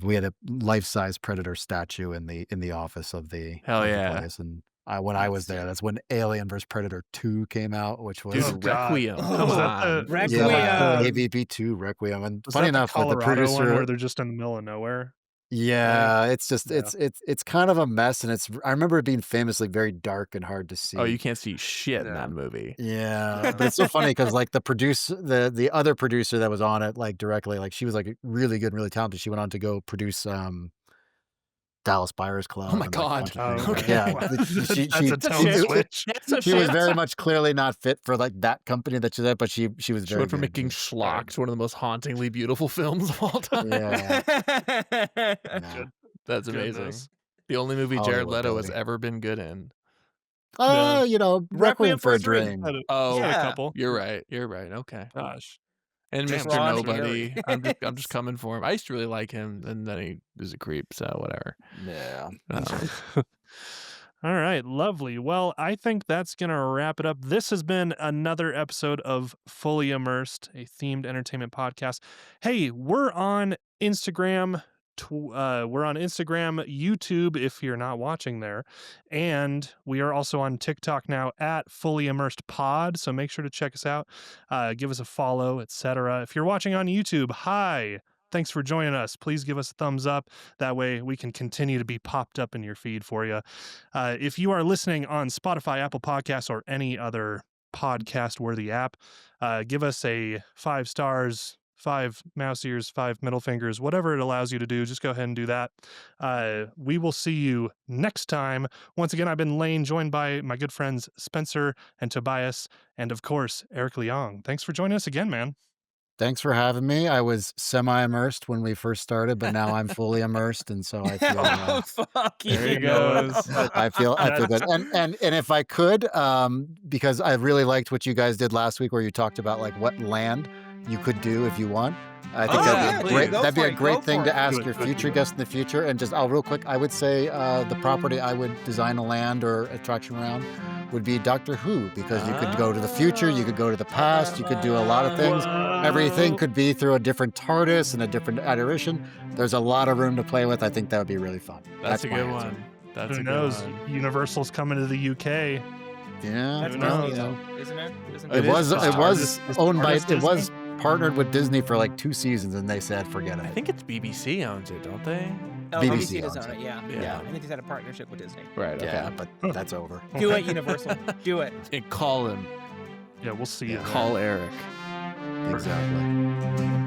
we had a life-size Predator statue in the office of the Hell yeah. place, and when I was there, that's when Alien vs Predator 2 came out, which was Oh, Dude, God. Requiem. Oh, Come Was that on. the Requiem. AVP2 Requiem, and Was funny that the enough, with the Colorado one producer. where they're just in the middle of nowhere? Yeah, it's just Yeah. it's kind of a mess, and I remember it being famously very dark and hard to see. Oh, you can't see shit in Yeah. that movie. Yeah, but it's so funny because like the other producer that was on it, like directly, like she was like really good and really talented. She went on to go produce Dallas Buyers Club. Oh my and, like, a God. bunch of Oh, things. okay. Yeah, Wow. she That's a tone shit. switch. That's a she was shit. very much clearly not fit for like that company that she's at, but she was She very went from good. making Schlock to one of the most hauntingly beautiful films of all time. Yeah, yeah. That's amazing. Goodness. The only movie Jared Hollywood, Leto has baby. ever been good in. Yeah. Requiem for a Dream. Oh, He's got a Yeah. couple. You're right. You're right. Okay. Gosh. And Damn, Mr. Ron Nobody. Jerry. I'm just coming for him. I used to really like him, and then he was a creep. So whatever. Yeah. All right, lovely. Well, I think that's going to wrap it up. This has been another episode of Fully Immersed, a themed entertainment podcast. Hey, we're on Instagram. We're on Instagram, YouTube, if you're not watching there. And we are also on TikTok now at Fully Immersed Pod. So make sure to check us out. Give us a follow, etc. If you're watching on YouTube, hi. Thanks for joining us. Please give us a thumbs up. That way we can continue to be popped up in your feed for you. If you are listening on Spotify, Apple Podcasts, or any other podcast-worthy app, give us a 5 stars, 5 mouse ears, 5 middle fingers, whatever it allows you to do. Just go ahead and do that. We will see you next time. Once again, I've been Lane, joined by my good friends Spencer and Tobias, and of course, Eric Leong. Thanks for joining us again, man. Thanks for having me. I was semi-immersed when we first started, but now I'm fully immersed, and so I feel Oh, fuck you. There he goes. I feel good. And if I could, because I really liked what you guys did last week, where you talked about like what land you could do if you want. I think Oh, that'd yeah, be please. great. Go That'd be for a it. great Go thing for to it. ask Do it, your do it, future do it. guests in the future. And just, real quick, I would say the property I would design a land or attraction around would be Doctor Who, because you could go to the future, you could go to the past, you could do a lot of things. Everything could be through a different TARDIS and a different iteration. There's a lot of room to play with. I think that would be really fun. That's a my good answer. one. That's Who a good knows? one. Universal's coming to the UK. Yeah, That's Who Disney, knows? though, isn't it? Isn't It It was is it was TARDIS- is owned by TARDIS it was partnered with Disney for like 2 seasons, and they said forget I it. think it's BBC owns it, don't they? Oh, BBC BBC does owns own it, it. yeah. Yeah. Yeah. I think he's had a partnership with Disney. Right. Okay. Yeah, but that's over. Do it, Universal. Do it. And call him. Yeah, we'll see you. Yeah. there. Call Eric. Exactly.